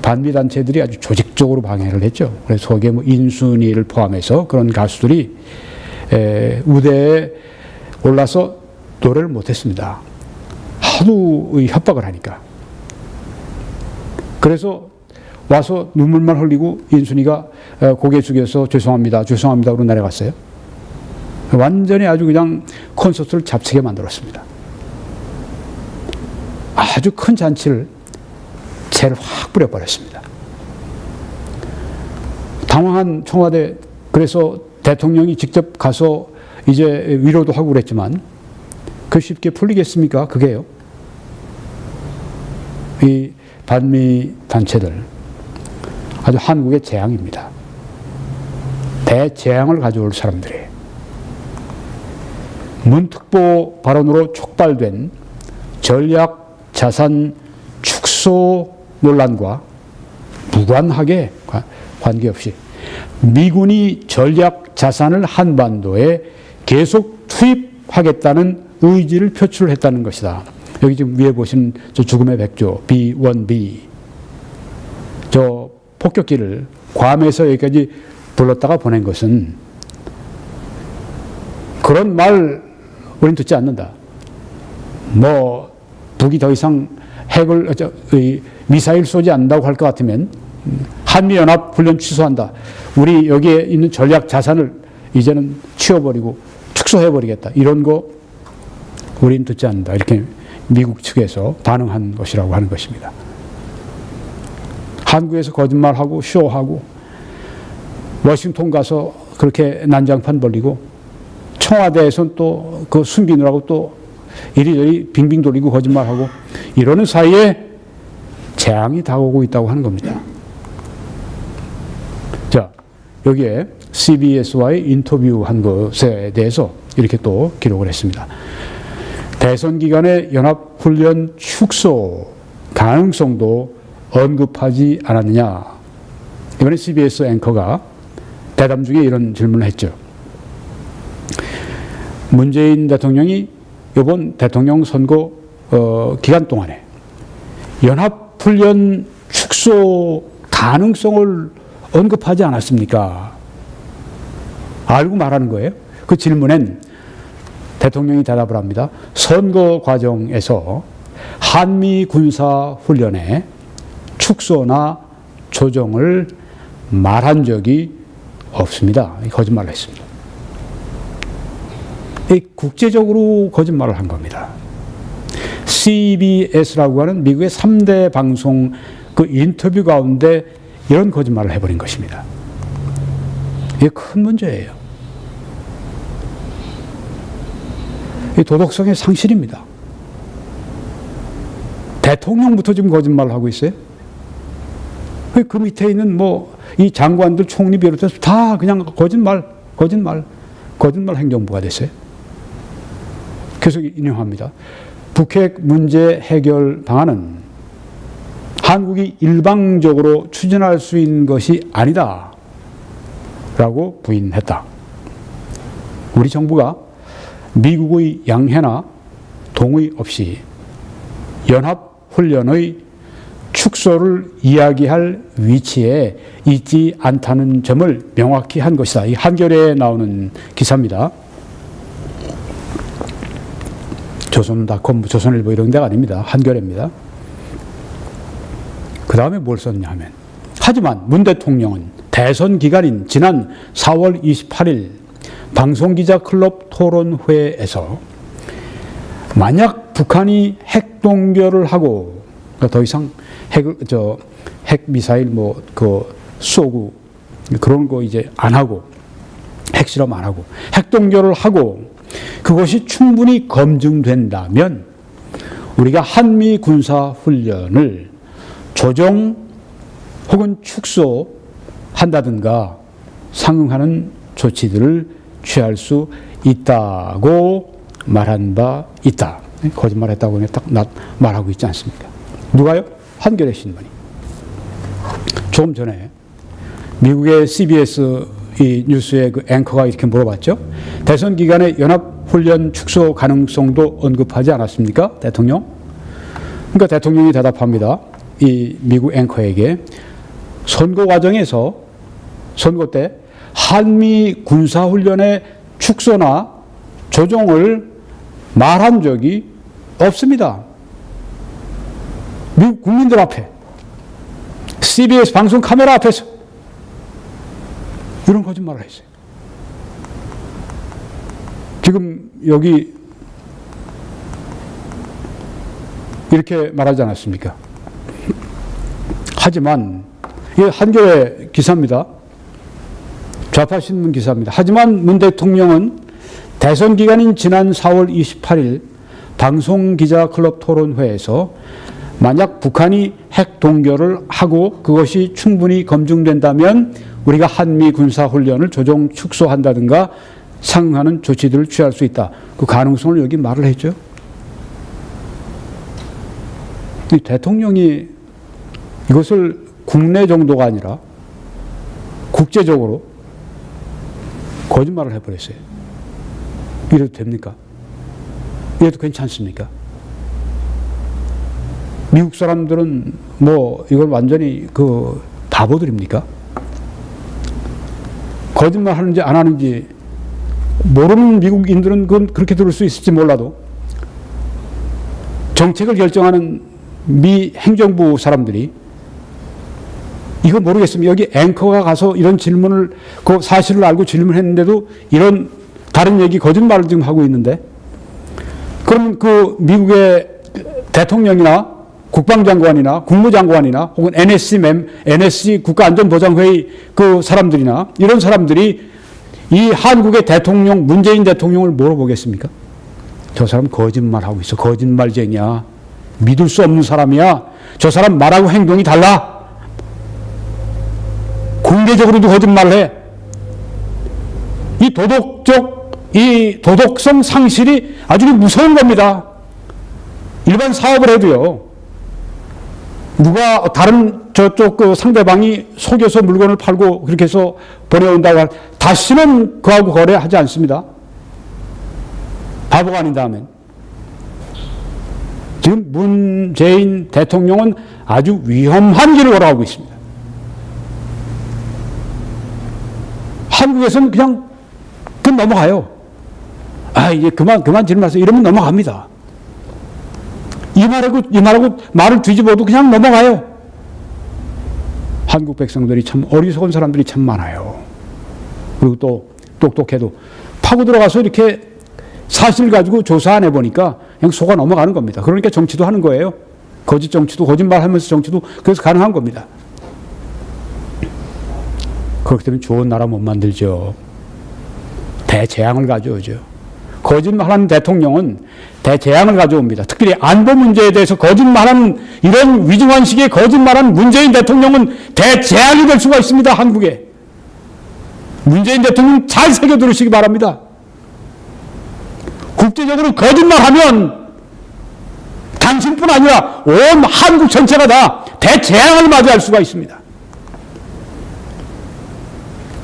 Speaker 1: 반미 단체들이 아주 조직적으로 방해를 했죠. 그래서 거기에 인순이를 포함해서 그런 가수들이 무대에 올라서 노래를 못했습니다. 하도 협박을 하니까. 그래서 와서 눈물만 흘리고 인순이가 고개 숙여서 죄송합니다, 죄송합니다로 내려갔어요. 완전히 아주 그냥 콘서트를 잡채게 만들었습니다. 아주 큰 잔치를 재를 확 뿌려버렸습니다. 당황한 청와대, 그래서 대통령이 직접 가서 이제 위로도 하고 그랬지만 그 쉽게 풀리겠습니까? 그게요. 이 반미 단체들 아주 한국의 재앙입니다. 대재앙을 가져올 사람들이에요. 문특보 발언으로 촉발된 전략 자산 축소 논란과 무관하게 관계없이 미군이 전략 자산을 한반도에 계속 투입하겠다는 의지를 표출했다는 것이다. 여기 지금 위에 보시는 저 죽음의 백조 B-1B 저 폭격기를 괌에서 여기까지 불렀다가 보낸 것은 그런 말 우리는 듣지 않는다. 뭐 북이 더 이상 미사일 쏘지 않는다고 할 것 같으면 한미연합훈련 취소한다. 우리 여기에 있는 전략 자산을 이제는 치워버리고 축소해버리겠다. 이런 거 우리는 듣지 않는다. 이렇게 미국 측에서 반응한 것이라고 하는 것입니다. 한국에서 거짓말하고 쇼하고 워싱턴 가서 그렇게 난장판 벌리고 청와대에서는 또 그 숨기느라고 또 이리저리 빙빙 돌리고 거짓말하고 이러는 사이에 재앙이 다가오고 있다고 하는 겁니다. 자, 여기에 CBS와의 인터뷰한 것에 대해서 이렇게 또 기록을 했습니다. 대선 기간의 연합훈련 축소 가능성도 언급하지 않았느냐. 이번에 CBS 앵커가 대담 중에 이런 질문을 했죠. 문재인 대통령이 이번 대통령 선거 기간 동안에 연합훈련 축소 가능성을 언급하지 않았습니까? 알고 말하는 거예요. 그 질문엔 대통령이 대답을 합니다. 선거 과정에서 한미 군사 훈련의 축소나 조정을 말한 적이 없습니다. 거짓말을 했습니다. 국제적으로 거짓말을 한 겁니다. CBS라고 하는 미국의 3대 방송 그 인터뷰 가운데 이런 거짓말을 해버린 것입니다. 이게 큰 문제예요. 이 도덕성의 상실입니다. 대통령부터 지금 거짓말을 하고 있어요. 그 밑에 있는 이 장관들 총리 비롯해서 다 그냥 거짓말 행정부가 됐어요. 계속 인용합니다. 북핵 문제 해결 방안은 한국이 일방적으로 추진할 수 있는 것이 아니다. 라고 부인했다. 우리 정부가 미국의 양해나 동의 없이 연합훈련의 축소를 이야기할 위치에 있지 않다는 점을 명확히 한 것이다. 이 한겨레에 나오는 기사입니다. 조선닷컴, 조선일보 이런 데가 아닙니다. 한겨레입니다. 그 다음에 뭘 썼냐 하면 하지만 문 대통령은 대선 기간인 지난 4월 28일 방송기자클럽 토론회에서 만약 북한이 핵 동결을 하고 더 이상 핵 미사일 쏘고 그런 거 이제 안 하고 핵실험 안 하고 핵 동결을 하고 그것이 충분히 검증된다면 우리가 한미 군사 훈련을 조정 혹은 축소한다든가 상응하는 조치들을 취할 수 있다고 말한 바 있다. 거짓말했다고 딱 말하고 있지 않습니까? 누가요? 한겨레 신문이. 조금 전에 미국의 CBS 이 뉴스의 그 앵커가 이렇게 물어봤죠. 대선 기간에 연합훈련 축소 가능성도 언급하지 않았습니까? 대통령? 그러니까 대통령이 대답합니다. 이 미국 앵커에게 선거 과정에서 선거 때 한미 군사훈련의 축소나 조정을 말한 적이 없습니다. 미국 국민들 앞에 CBS 방송 카메라 앞에서 이런 거짓말을 했어요. 지금 여기 이렇게 말하지 않았습니까? 하지만 이게 한겨레 기사입니다. 좌파 신문 기사입니다. 하지만 문 대통령은 대선 기간인 지난 4월 28일 방송기자클럽 토론회에서 만약 북한이 핵 동결을 하고 그것이 충분히 검증된다면 우리가 한미 군사훈련을 조정 축소한다든가 상응하는 조치들을 취할 수 있다. 그 가능성을 여기 말을 했죠. 이 대통령이 이것을 국내 정도가 아니라 국제적으로 거짓말을 해버렸어요. 이래도 됩니까? 이래도 괜찮습니까? 미국 사람들은 뭐 이걸 완전히 그 바보들입니까? 거짓말 하는지 안 하는지 모르는 미국인들은 그건 그렇게 들을 수 있을지 몰라도 정책을 결정하는 미 행정부 사람들이 이거 모르겠습니다. 여기 앵커가 가서 이런 질문을 그 사실을 알고 질문했는데도 이런 다른 얘기 거짓말을 지금 하고 있는데 그러면 그 미국의 대통령이나 국방장관이나 국무장관이나 혹은 NSC 국가안전보장회의 그 사람들이나 이런 사람들이 이 한국의 대통령 문재인 대통령을 물어보겠습니까? 저 사람 거짓말하고 있어. 거짓말쟁이야. 믿을 수 없는 사람이야. 저 사람 말하고 행동이 달라. 공개적으로도 거짓말을 해. 이 도덕성 상실이 아주 무서운 겁니다. 일반 사업을 해도요. 누가 다른 저쪽 그 상대방이 속여서 물건을 팔고 그렇게 해서 보내온다고 할 다시는 그하고 거래하지 않습니다. 바보가 아닌다면. 지금 문재인 대통령은 아주 위험한 길을 걸어가고 있습니다. 한국에서는 그냥 넘어가요. 아, 이제 그만 질문하세요. 이러면 넘어갑니다. 이 말하고 말을 뒤집어도 그냥 넘어가요. 한국 백성들이 참 어리석은 사람들이 참 많아요. 그리고 또 똑똑해도 파고 들어가서 이렇게 사실 가지고 조사 안 해보니까 그냥 속아 넘어가는 겁니다. 그러니까 정치도 하는 거예요. 거짓 정치도 거짓말 하면서 정치도 그래서 가능한 겁니다. 그렇기 때문에 좋은 나라 못 만들죠. 대재앙을 가져오죠. 거짓말하는 대통령은 대재앙을 가져옵니다. 특별히 안보 문제에 대해서 거짓말하는 이런 위중한식의 거짓말하는 문재인 대통령은 대재앙이 될 수가 있습니다. 한국에. 문재인 대통령 잘 새겨 들으시기 바랍니다. 국제적으로 거짓말하면 당신뿐 아니라 온 한국 전체가 다 대재앙을 맞이할 수가 있습니다.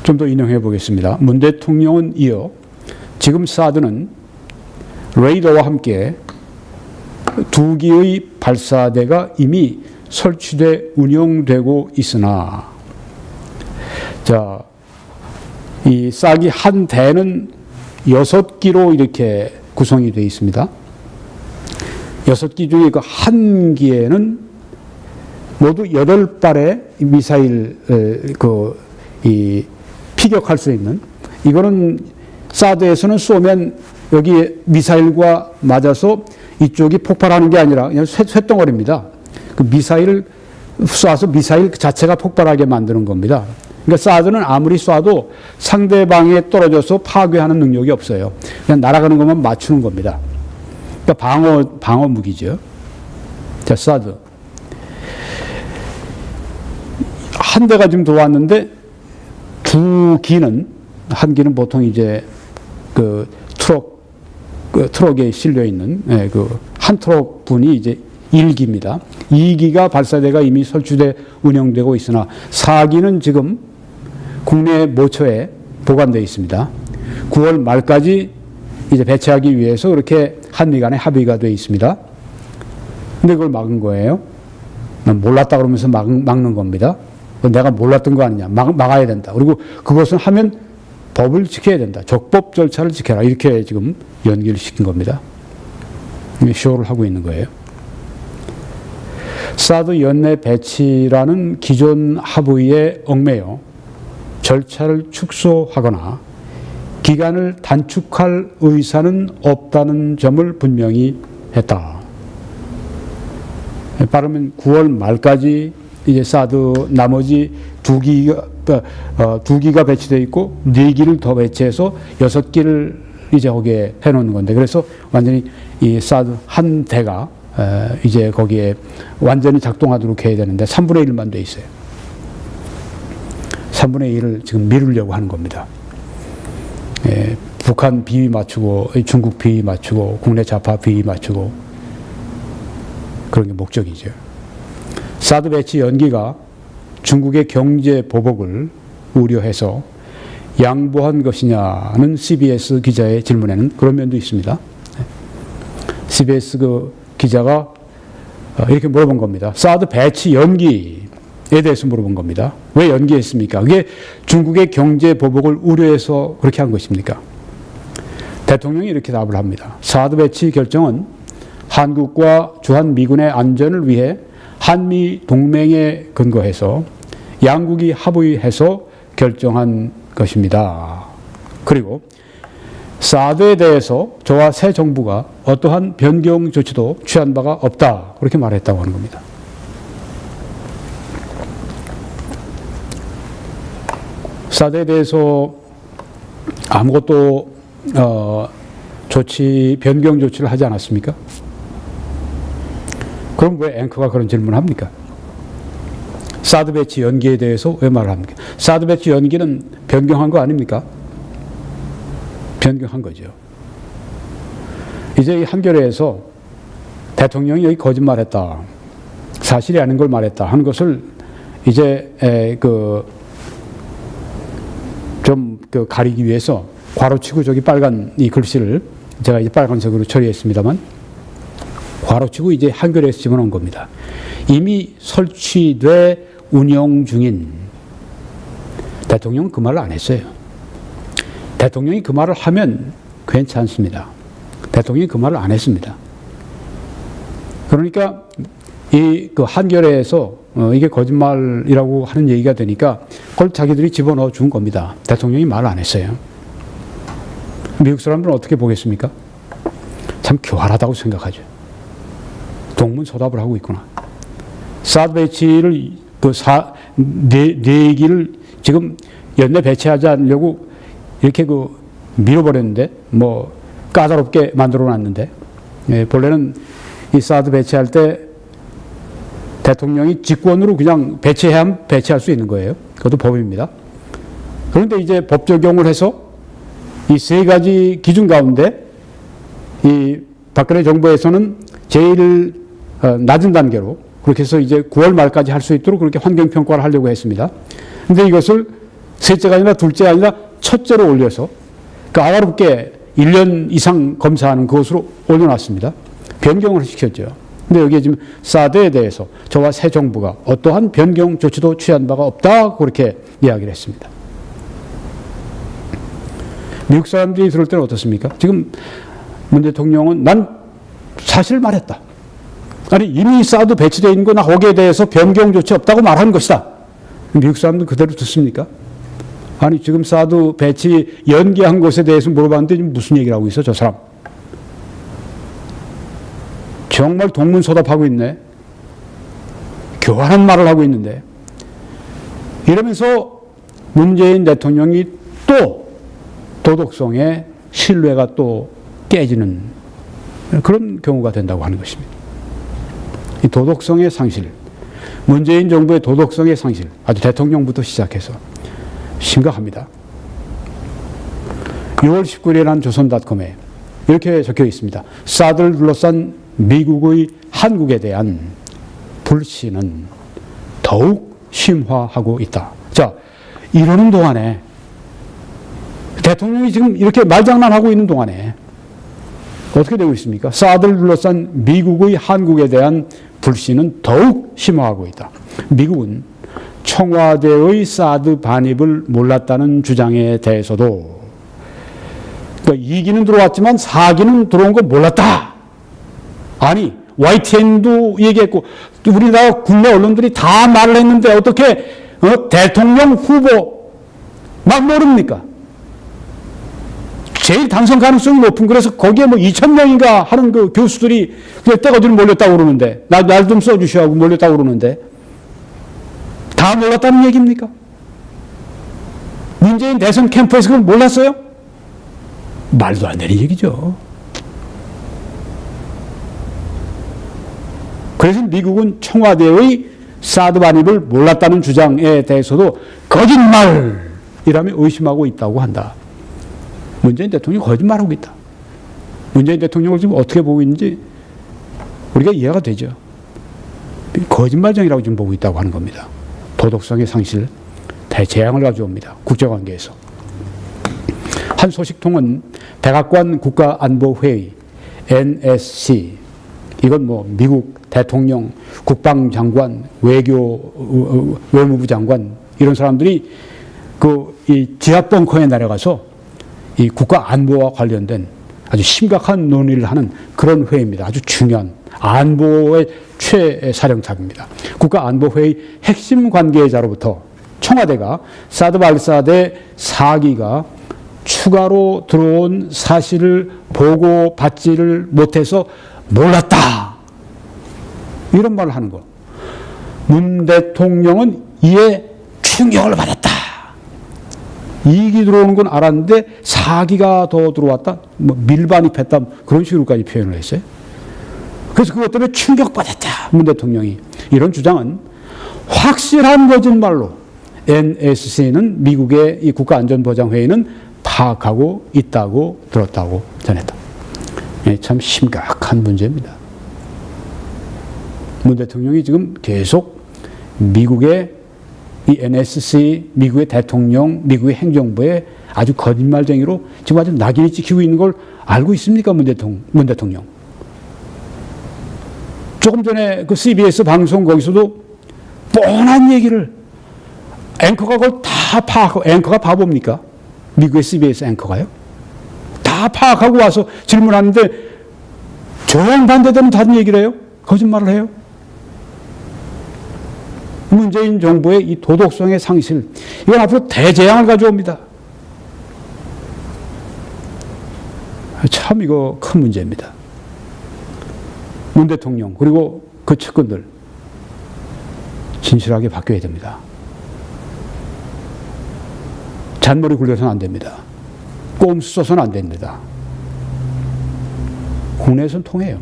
Speaker 1: 좀 더 인용해 보겠습니다. 문 대통령은 이어 지금 사드는 레이더와 함께 2기의 발사대가 이미 설치돼 운영되고 있으나 자, 이 싹이 한 대는 6기로 이렇게 구성이 되어 있습니다. 6기 중에 그 한 기에는 모두 8발의 미사일 피격할 수 있는 이거는 사드에서는 쏘면 여기 미사일과 맞아서 이쪽이 폭발하는 게 아니라 그냥 쇳덩어리입니다. 그 미사일을 쏴서 미사일 자체가 폭발하게 만드는 겁니다. 그러니까 사드는 아무리 쏴도 상대방에 떨어져서 파괴하는 능력이 없어요. 그냥 날아가는 것만 맞추는 겁니다. 그러니까 방어 무기죠. 자, 사드. 한 대가 지금 들어왔는데 한 기는 보통 이제 트럭에 실려 있는 한 트럭 분이 이제 1기입니다. 2기가 발사대가 이미 설치돼 운영되고 있으나 4기는 지금 국내 모처에 보관되어 있습니다. 9월 말까지 이제 배치하기 위해서 그렇게 한미 간에 합의가 되어 있습니다. 근데 그걸 막은 거예요. 난 몰랐다 그러면서 막는 겁니다. 내가 몰랐던 거 아니냐. 막아야 된다. 그리고 그것은 하면 법을 지켜야 된다. 적법 절차를 지켜라. 이렇게 지금 연기를 시킨 겁니다. 쇼를 하고 있는 거예요. 사드 연내 배치라는 기존 합의에 얽매여 절차를 축소하거나 기간을 단축할 의사는 없다는 점을 분명히 했다. 빠르면 9월 말까지 이제 사드 나머지 2기가 배치되어 있고 4기를 더 배치해서 6기를 이제 거기에 해놓는 건데 그래서 완전히 이 사드 한 대가 이제 거기에 완전히 작동하도록 해야 되는데 3분의 1만 돼 있어요. 3분의 1을 지금 미루려고 하는 겁니다. 북한 비위 맞추고 중국 비위 맞추고 국내 좌파 비위 맞추고 그런 게 목적이죠. 사드 배치 연기가 중국의 경제 보복을 우려해서 양보한 것이냐는 CBS 기자의 질문에는 그런 면도 있습니다. CBS 그 기자가 이렇게 물어본 겁니다. 사드 배치 연기에 대해서 물어본 겁니다. 왜 연기했습니까? 그게 중국의 경제 보복을 우려해서 그렇게 한 것입니까? 대통령이 이렇게 답을 합니다. 사드 배치 결정은 한국과 주한미군의 안전을 위해 한미 동맹에 근거해서 양국이 합의해서 결정한 것입니다. 그리고 사드에 대해서 저와 새 정부가 어떠한 변경 조치도 취한 바가 없다. 그렇게 말했다고 하는 겁니다. 사드에 대해서 아무것도 변경 조치를 하지 않았습니까? 그럼 왜 앵커가 그런 질문을 합니까? 사드 배치 연기에 대해서 왜 말을 합니까? 사드 배치 연기는 변경한 거 아닙니까? 변경한 거죠. 이제 이 한겨레에서 대통령이 여기 거짓말했다, 사실이 아닌 걸 말했다 하는 것을 이제 좀 가리기 위해서 괄호치고 저기 빨간 이 글씨를 제가 이제 빨간색으로 처리했습니다만 괄호치고 이제 한겨레에서 집어넣은 겁니다. 이미 설치돼 운영 중인. 대통령은 그 말을 안 했어요. 대통령이 그 말을 하면 괜찮습니다. 대통령이 그 말을 안 했습니다. 그러니까 그 한겨레에서 이게 거짓말이라고 하는 얘기가 되니까 그걸 자기들이 집어넣어 준 겁니다. 대통령이 말을 안 했어요. 미국 사람들은 어떻게 보겠습니까? 참 교활하다고 생각하죠. 동문서답을 하고 있구나. 사드 배치를 네 얘기를 지금 연내 배치하지 않으려고 이렇게 밀어버렸는데 뭐 까다롭게 만들어 놨는데 본래는 이 사드 배치할 때 대통령이 직권으로 그냥 배치해야 배치할 수 있는 거예요. 그것도 법입니다. 그런데 이제 법 적용을 해서 이 세 가지 기준 가운데 이 박근혜 정부에서는 제일 낮은 단계로 그렇게 해서 이제 9월 말까지 할 수 있도록 그렇게 환경평가를 하려고 했습니다. 근데 이것을 셋째가 아니라 둘째가 아니라 첫째로 올려서 까다롭게 1년 이상 검사하는 그것으로 올려놨습니다. 변경을 시켰죠. 근데 여기에 지금 사드에 대해서 저와 새 정부가 어떠한 변경 조치도 취한 바가 없다 그렇게 이야기를 했습니다. 미국 사람들이 들을 때는 어떻습니까? 지금 문 대통령은 난 사실 말했다. 아니 이미 사드 배치되어 있는 거나 거기에 대해서 변경 조치 없다고 말하는 것이다. 미국 사람들 그대로 듣습니까? 아니 지금 사드 배치 연기한 것에 대해서 물어봤는데 지금 무슨 얘기를 하고 있어 저 사람. 정말 동문서답하고 있네. 교활한 말을 하고 있는데 이러면서 문재인 대통령이 또 도덕성의 신뢰가 또 깨지는 그런 경우가 된다고 하는 것입니다. 이 도덕성의 상실, 문재인 정부의 도덕성의 상실, 아주 대통령부터 시작해서 심각합니다. 6월 19일에 난 조선닷컴에 이렇게 적혀 있습니다. 사드를 둘러싼 미국의 한국에 대한 불신은 더욱 심화하고 있다. 자, 이러는 동안에 대통령이 지금 이렇게 말장난하고 있는 동안에 어떻게 되고 있습니까? 사드를 둘러싼 미국의 한국에 대한 불신은 더욱 심화하고 있다. 미국은 청와대의 사드 반입을 몰랐다는 주장에 대해서도 그러니까 2기는 들어왔지만 4기는 들어온 거 몰랐다. 아니 YTN도 얘기했고 우리나라 국내 언론들이 다 말을 했는데 어떻게 대통령 후보 막 모릅니까? 제일 당선 가능성이 높은 그래서 거기에 뭐 2,000명인가 하는 그 교수들이 떼거지로 몰렸다고 그러는데 날 좀 써주시오 하고 몰렸다고 그러는데 다 몰랐다는 얘기입니까? 문재인 대선 캠프에서 그걸 몰랐어요? 말도 안 되는 얘기죠. 그래서 미국은 청와대의 사드 반입을 몰랐다는 주장에 대해서도 거짓말이라며 의심하고 있다고 한다. 문재인 대통령이 거짓말하고 있다. 문재인 대통령을 지금 어떻게 보고 있는지 우리가 이해가 되죠. 거짓말쟁이라고 지금 보고 있다고 하는 겁니다. 도덕성의 상실, 대재앙을 가져옵니다. 국제관계에서. 한 소식통은 백악관 국가안보회의, NSC, 이건 뭐 미국 대통령, 국방장관, 외무부 장관, 이런 사람들이 이 지하벙커에 내려가서 이 국가안보와 관련된 아주 심각한 논의를 하는 그런 회의입니다. 아주 중요한 안보의 최사령탑입니다. 국가안보회의 핵심 관계자로부터 청와대가 사드 발사대 4기가 추가로 들어온 사실을 보고받지를 못해서 몰랐다. 이런 말을 하는 거. 문 대통령은 이에 충격을 받았다. 2기 들어오는 건 알았는데 4기가 더 들어왔다. 뭐 밀반입했다. 그런 식으로까지 표현을 했어요. 그래서 그것 때문에 충격받았다. 문 대통령이. 이런 주장은 확실한 거짓말로 NSC는 미국의 이 국가안전보장회의는 파악하고 있다고 들었다고 전했다. 참 심각한 문제입니다. 문 대통령이 지금 계속 미국의 이 NSC, 미국의 대통령, 미국의 행정부의 아주 거짓말쟁이로 지금 아주 낙인이 찍히고 있는 걸 알고 있습니까? 문 대통령. 조금 전에 그 CBS 방송 거기서도 뻔한 얘기를 앵커가 그걸 다 파악하고, 앵커가 바보입니까? 미국의 CBS 앵커가요? 다 파악하고 와서 질문하는데 정반대되는 다른 얘기를 해요? 거짓말을 해요? 문재인 정부의 이 도덕성의 상실, 이건 앞으로 대재앙을 가져옵니다. 참 이거 큰 문제입니다. 문 대통령 그리고 그 측근들 진실하게 바뀌어야 됩니다. 잔머리 굴려서는 안 됩니다. 꼼수 써서는 안 됩니다. 국내에서는 통해요.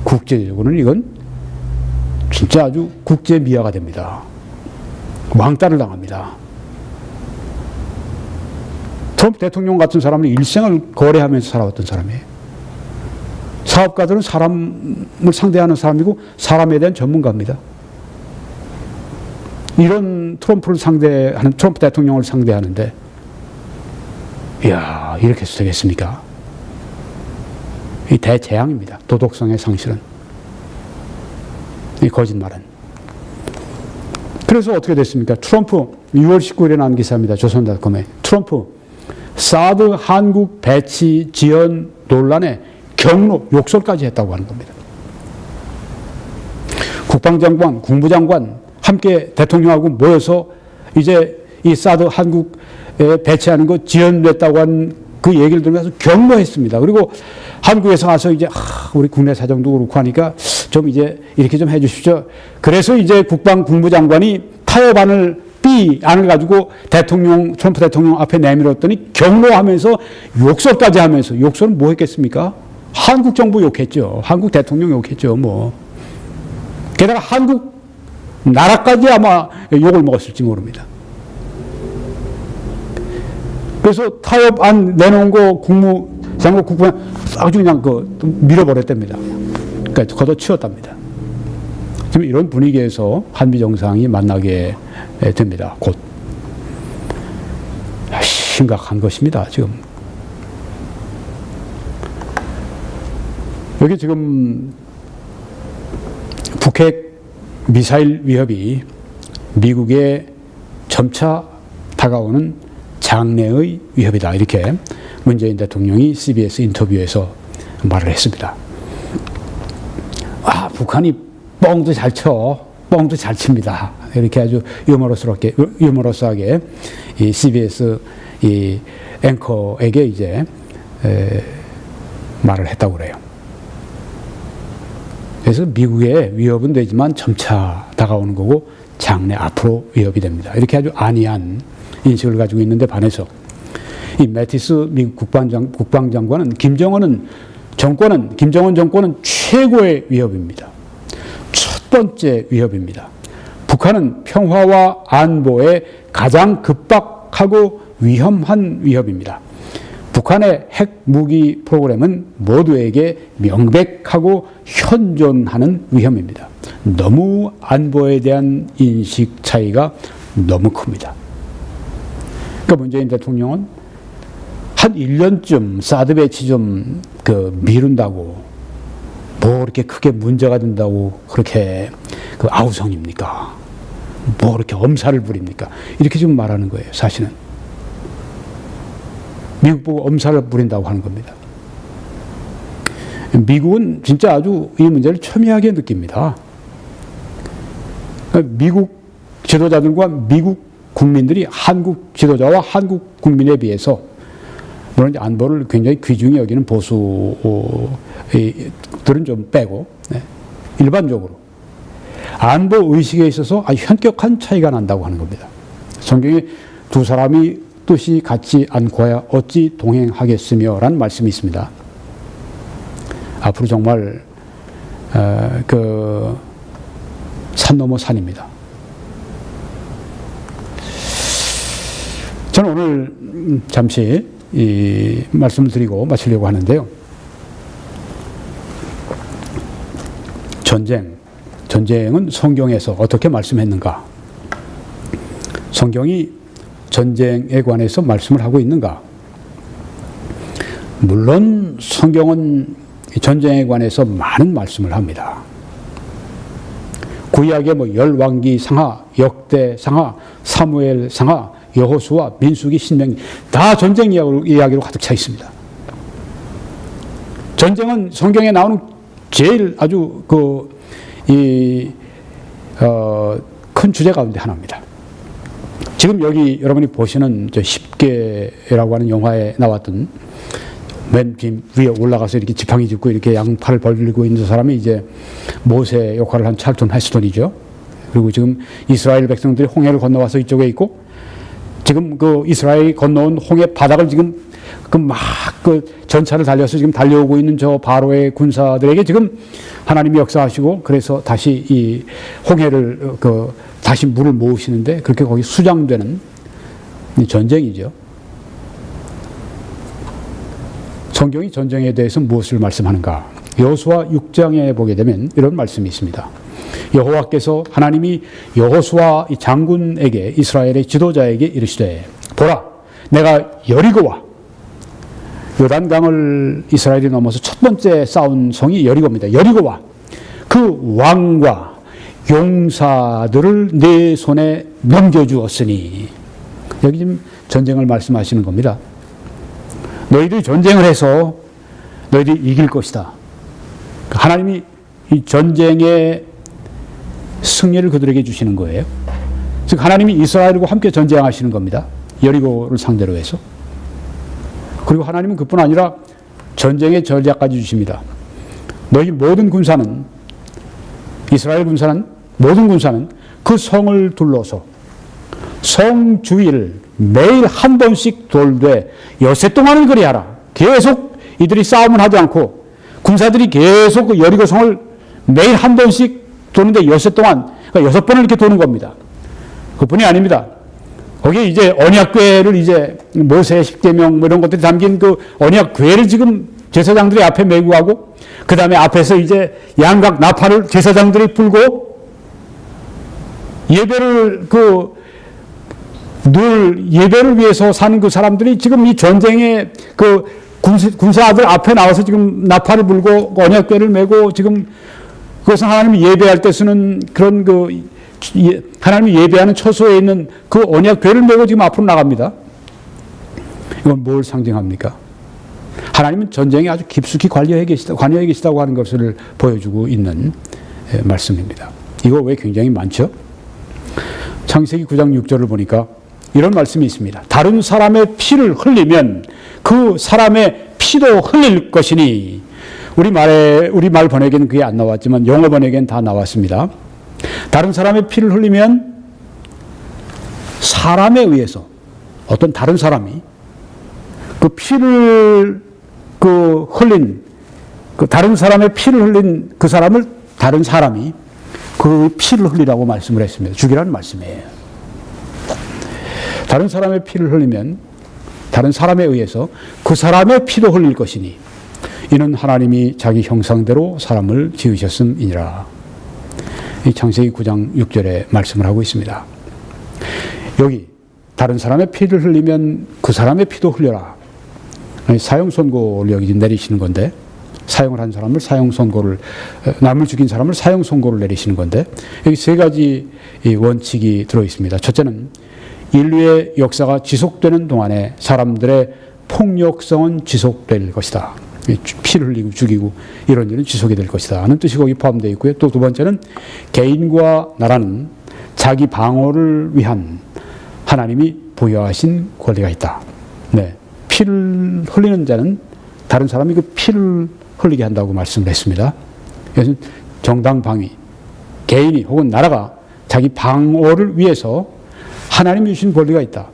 Speaker 1: 국제적으로는 이건 진짜 아주 국제 미화가 됩니다. 왕따를 당합니다. 트럼프 대통령 같은 사람은 일생을 거래하면서 살아왔던 사람이에요. 사업가들은 사람을 상대하는 사람이고 사람에 대한 전문가입니다. 이런 트럼프 대통령을 상대하는데, 이야, 이렇게 해서 되겠습니까? 이 대재앙입니다. 도덕성의 상실은. 이 거짓말은. 그래서 어떻게 됐습니까? 트럼프 6월 19일에 나온 기사입니다. 조선닷컴에. 트럼프 사드 한국 배치 지연 논란에 경로 욕설까지 했다고 하는 겁니다. 국방장관, 국무장관 함께 대통령하고 모여서 이제 이 사드 한국에 배치하는 거 지연됐다고 한 그 얘기를 들으면서 경로했습니다. 그리고 한국에서 와서 이제 우리 국내 사정도 그렇고 하니까 좀 이제 이렇게 좀 해주십시오. 그래서 이제 국무장관이 타협안을 B안을 가지고 트럼프 대통령 앞에 내밀었더니 경로하면서 욕설까지 하면서, 욕설은 뭐 했겠습니까? 한국 정부 욕했죠. 한국 대통령 욕했죠. 뭐. 게다가 한국 나라까지 아마 욕을 먹었을지 모릅니다. 그래서 타협안 내놓은 거 국무장관, 국부장 아주 그냥 밀어버렸답니다. 그러니까 걷어치웠답니다. 지금 이런 분위기에서 한미 정상이 만나게 됩니다. 곧. 심각한 것입니다. 지금. 여기 지금 북핵 미사일 위협이 미국에 점차 다가오는 장래의 위협이다. 이렇게 문재인 대통령이 CBS 인터뷰에서 말을 했습니다. 북한이 뻥도 잘 쳐. 뻥도 잘 칩니다. 이렇게 아주 유머러스하게 이 CBS 이 앵커에게 이제 말을 했다고 그래요. 그래서 미국의 위협은 되지만 점차 다가오는 거고 장래 앞으로 위협이 됩니다. 이렇게 아주 안이한 인식을 가지고 있는데 반해서 이 매티스 미국 국방장관은 김정은 정권은 최고의 위협입니다. 첫 번째 위협입니다. 북한은 평화와 안보에 가장 급박하고 위험한 위협입니다. 북한의 핵 무기 프로그램은 모두에게 명백하고 현존하는 위험입니다. 너무 안보에 대한 인식 차이가 너무 큽니다. 그러니까 문재인 대통령은 한 1년쯤 사드 배치 좀 미룬다고 뭐 이렇게 크게 문제가 된다고 그렇게 아우성입니까? 뭐 이렇게 엄살을 부립니까? 이렇게 지금 말하는 거예요, 사실은. 미국 보고 엄살을 부린다고 하는 겁니다. 미국은 진짜 아주 이 문제를 첨예하게 느낍니다. 미국 지도자들과 미국 국민들이 한국 지도자와 한국 국민에 비해서 물론 안보를 굉장히 귀중히 여기는 보수들은 좀 빼고 일반적으로 안보 의식에 있어서 아주 현격한 차이가 난다고 하는 겁니다. 성경에 두 사람이 뜻이 같지 않고야 어찌 동행하겠으며 라는 말씀이 있습니다. 앞으로 정말 산 넘어 산입니다. 저는 오늘 잠시 이 말씀을 드리고 마치려고 하는데요. 전쟁은 성경에서 어떻게 말씀했는가? 성경이 전쟁에 관해서 말씀을 하고 있는가? 물론 성경은 전쟁에 관해서 많은 말씀을 합니다. 구약의 열왕기 상하, 역대 상하, 사무엘 상하, 여호수아, 민수기, 신명기 다 전쟁 이야기로 가득 차 있습니다. 전쟁은 성경에 나오는 제일 아주 큰 주제 가운데 하나입니다. 지금 여기 여러분이 보시는 저 10개라고 하는 영화에 나왔던 맨 위에 올라가서 이렇게 지팡이 짚고 이렇게 양팔을 벌리고 있는 사람이 이제 모세 역할을 한 찰턴 헤스턴이죠. 그리고 지금 이스라엘 백성들이 홍해를 건너와서 이쪽에 있고 지금 이스라엘이 건너온 홍해 바닥을 지금 전차를 달려서 지금 달려오고 있는 저 바로의 군사들에게 지금 하나님이 역사하시고 그래서 다시 이 홍해를 다시 물을 모으시는데 그렇게 거기 수장되는 전쟁이죠. 성경이 전쟁에 대해서 무엇을 말씀하는가? 여호수아 6장에 보게 되면 이런 말씀이 있습니다. 여호와께서 하나님이 여호수아 장군에게 이스라엘의 지도자에게 이르시되 보라 내가 여리고와 요단강을 이스라엘이 넘어서 첫 번째 싸운 성이 여리고입니다. 여리고와 그 왕과 용사들을 내 손에 넘겨주었으니 여기 지금 전쟁을 말씀하시는 겁니다. 너희들이 전쟁을 해서 너희들이 이길 것이다. 하나님이 이 전쟁의 승리를 그들에게 주시는 거예요. 즉 하나님이 이스라엘과 함께 전쟁하시는 겁니다. 여리고를 상대로 해서. 그리고 하나님은 그뿐 아니라 전쟁의 전략까지 주십니다. 너희 모든 군사는 이스라엘 군사는 모든 군사는 그 성을 둘러서 성 주위를 매일 한 번씩 돌되 엿새 동안을 그리하라. 계속 이들이 싸움을 하지 않고 군사들이 계속 그 여리고 성을 매일 한 번씩 도는데 엿새 동안 그러니까 6번을 이렇게 도는 겁니다. 그뿐이 아닙니다. 거기에 이제 언약궤를 이제 모세의 10계명 이런 것들이 담긴 그 언약궤를 지금 제사장들이 앞에 메고 가고 그 다음에 앞에서 이제 양각 나팔을 제사장들이 불고 예배를 늘 예배를 위해서 사는 그 사람들이 지금 이 전쟁에 군사들 앞에 나와서 지금 나팔을 불고 언약궤를 메고 지금 그것은 하나님이 예배할 때 쓰는 그런 하나님이 예배하는 처소에 있는 그 언약궤를 메고 지금 앞으로 나갑니다. 이건 뭘 상징합니까? 하나님은 전쟁에 아주 깊숙이 관여해 계시다고 하는 것을 보여주고 있는 말씀입니다. 이거 왜 굉장히 많죠? 창세기 9장 6절을 보니까 이런 말씀이 있습니다. 다른 사람의 피를 흘리면 그 사람의 피도 흘릴 것이니 우리 말 번역에는 그게 안 나왔지만 영어 번역에는 다 나왔습니다. 다른 사람의 피를 흘리면 사람에 의해서 어떤 다른 사람이 그 피를 흘린 다른 사람의 피를 흘린 그 사람을 다른 사람이 그 피를 흘리라고 말씀을 했습니다. 죽이라는 말씀이에요. 다른 사람의 피를 흘리면 다른 사람에 의해서 그 사람의 피도 흘릴 것이니 이는 하나님이 자기 형상대로 사람을 지으셨음이니라. 이 창세기 9장 6절에 말씀을 하고 있습니다. 여기 다른 사람의 피를 흘리면 그 사람의 피도 흘려라. 사형 선고를 여기 내리시는 건데, 사형을 한 사람을 사형 선고를, 남을 죽인 사람을 사형 선고를 내리시는 건데, 여기 세 가지 원칙이 들어 있습니다. 첫째는 인류의 역사가 지속되는 동안에 사람들의 폭력성은 지속될 것이다. 피를 흘리고 죽이고 이런 일은 지속이 될 것이다 하는 뜻이 거기 포함되어 있고요. 또 두 번째는 개인과 나라는 자기 방어를 위한 하나님이 부여하신 권리가 있다. 네, 피를 흘리는 자는 다른 사람이 그 피를 흘리게 한다고 말씀을 했습니다. 그래서 정당방위, 개인이 혹은 나라가 자기 방어를 위해서 하나님이 주신 권리가 있다.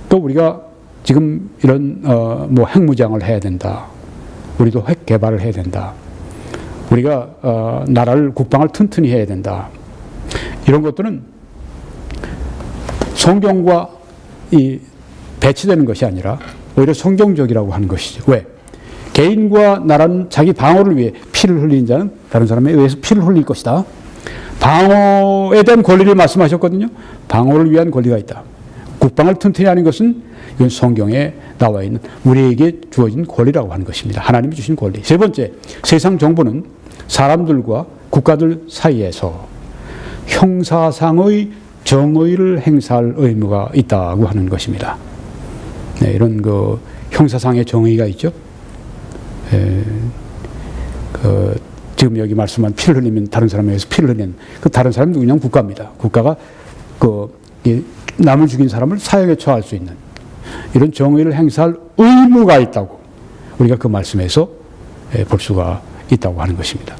Speaker 1: 또 우리가 지금 이런 뭐 핵무장을 해야 된다. 우리도 핵 개발을 해야 된다. 우리가 나라를 국방을 튼튼히 해야 된다. 이런 것들은 성경과 이 배치되는 것이 아니라 오히려 성경적이라고 하는 것이죠. 왜? 개인과 나라는 자기 방어를 위해 피를 흘리는 자는 다른 사람에 의해서 피를 흘릴 것이다. 방어에 대한 권리를 말씀하셨거든요. 방어를 위한 권리가 있다. 국방을 튼튼히 하는 것은 이건 성경에 나와 있는 우리에게 주어진 권리라고 하는 것입니다. 하나님이 주신 권리. 세 번째, 세상 정부는 사람들과 국가들 사이에서 형사상의 정의를 행사할 의무가 있다고 하는 것입니다. 네, 이런 그 형사상의 정의가 있죠. 지금 여기 말씀한 피를 흘리면 다른 사람에 의해서 피를 흘리는 그 다른 사람은 그냥 국가입니다. 국가가 남을 죽인 사람을 사형에 처할 수 있는 이런 정의를 행사할 의무가 있다고 우리가 그 말씀에서 볼 수가 있다고 하는 것입니다.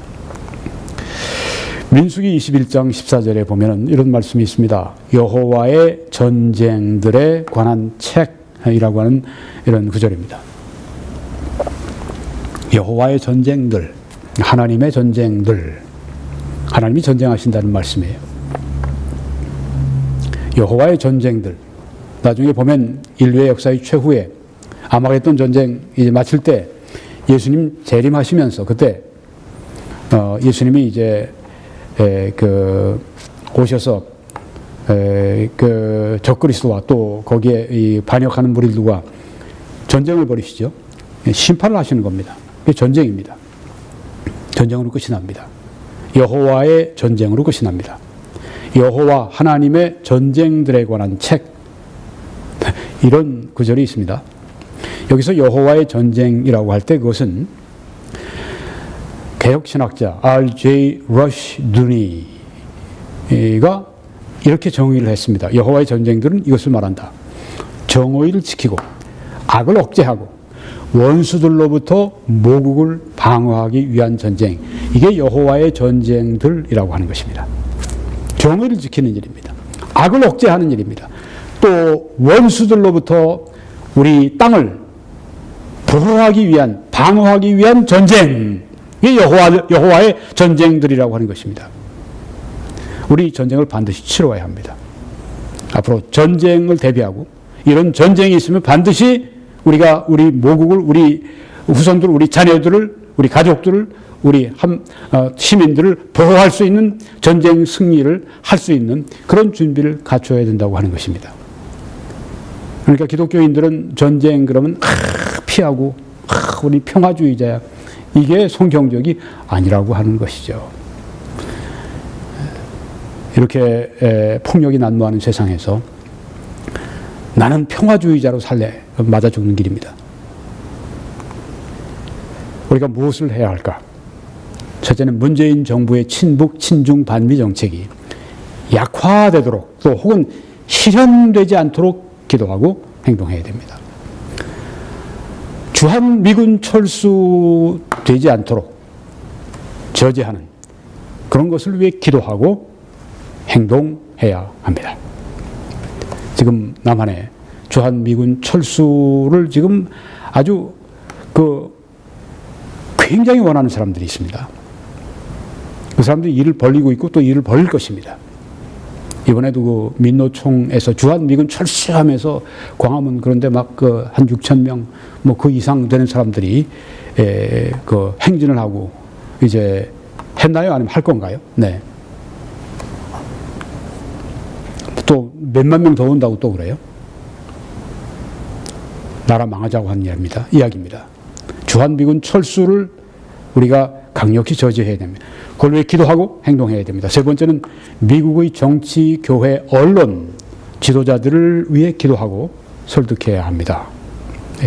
Speaker 1: 민수기 21장 14절에 보면 이런 말씀이 있습니다. 여호와의 전쟁들에 관한 책이라고 하는 이런 구절입니다. 여호와의 전쟁들, 하나님의 전쟁들, 하나님이 전쟁하신다는 말씀이에요. 여호와의 전쟁들, 나중에 보면 인류의 역사의 최후에 아마겟돈 전쟁 이제 마칠 때 예수님 재림하시면서 그때 예수님이 이제 오셔서 적그리스도와 또 거기에 이 반역하는 무리들과 전쟁을 벌이시죠. 심판을 하시는 겁니다. 그게 전쟁입니다. 전쟁으로 끝이 납니다. 여호와의 전쟁으로 끝이 납니다. 여호와 하나님의 전쟁들에 관한 책, 이런 구절이 있습니다. 여기서 여호와의 전쟁이라고 할 때 그것은 개혁신학자 R.J. 러쉬두니가 이렇게 정의를 했습니다. 여호와의 전쟁들은 이것을 말한다. 정의를 지키고 악을 억제하고 원수들로부터 모국을 방어하기 위한 전쟁, 이게 여호와의 전쟁들이라고 하는 것입니다. 정의를 지키는 일입니다. 악을 억제하는 일입니다. 또 원수들로부터 우리 땅을 보호하기 위한, 방어하기 위한 전쟁, 이게 여호와의 전쟁들이라고 하는 것입니다. 우리 전쟁을 반드시 치러야 합니다. 앞으로 전쟁을 대비하고 이런 전쟁이 있으면 반드시 우리가 우리 모국을, 우리 후손들, 우리 자녀들을, 우리 가족들을, 우리 시민들을 보호할 수 있는 전쟁 승리를 할 수 있는 그런 준비를 갖춰야 된다고 하는 것입니다. 그러니까 기독교인들은 전쟁 그러면 피하고 우리 평화주의자야, 이게 성경적이 아니라고 하는 것이죠. 이렇게 폭력이 난무하는 세상에서 나는 평화주의자로 살래, 맞아 죽는 길입니다. 우리가 무엇을 해야 할까? 첫째는 문재인 정부의 친북, 친중, 반미 정책이 약화되도록 또 혹은 실현되지 않도록 기도하고 행동해야 됩니다. 주한 미군 철수되지 않도록 저지하는 그런 것을 위해 기도하고 행동해야 합니다. 지금 남한에 주한 미군 철수를 지금 아주 굉장히 원하는 사람들이 있습니다. 그 사람들이 일을 벌리고 있고 또 일을 벌릴 것입니다. 이번에도 그 민노총에서 주한미군 철수하면서 광화문 그런데 막 그 한 6천 명 뭐 그 이상 되는 사람들이 그 행진을 하고 이제 했나요? 아니면 할 건가요? 네. 또 몇만 명 더 온다고 또 그래요? 나라 망하자고 하는 이야기입니다. 주한미군 철수를 우리가 강력히 저지해야 됩니다. 그걸 위해 기도하고 행동해야 됩니다. 세 번째는 미국의 정치, 교회, 언론 지도자들을 위해 기도하고 설득해야 합니다.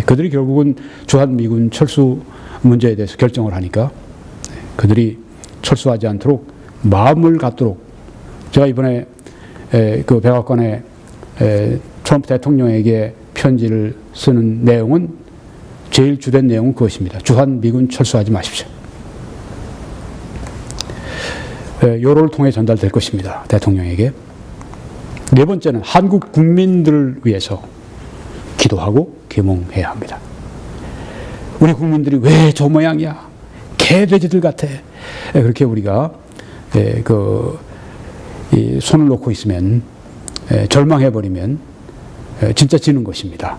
Speaker 1: 그들이 결국은 주한미군 철수 문제에 대해서 결정을 하니까 그들이 철수하지 않도록 마음을 갖도록, 제가 이번에 그 백악관에 트럼프 대통령에게 편지를 쓰는 내용은 제일 주된 내용은 그것입니다. 주한미군 철수하지 마십시오. 요로를 통해 전달될 것입니다. 대통령에게. 네 번째는 한국 국민들을 위해서 기도하고 계몽해야 합니다. 우리 국민들이 왜 저 모양이야? 개돼지들 같아. 그렇게 우리가 손을 놓고 있으면, 절망해버리면 진짜 지는 것입니다.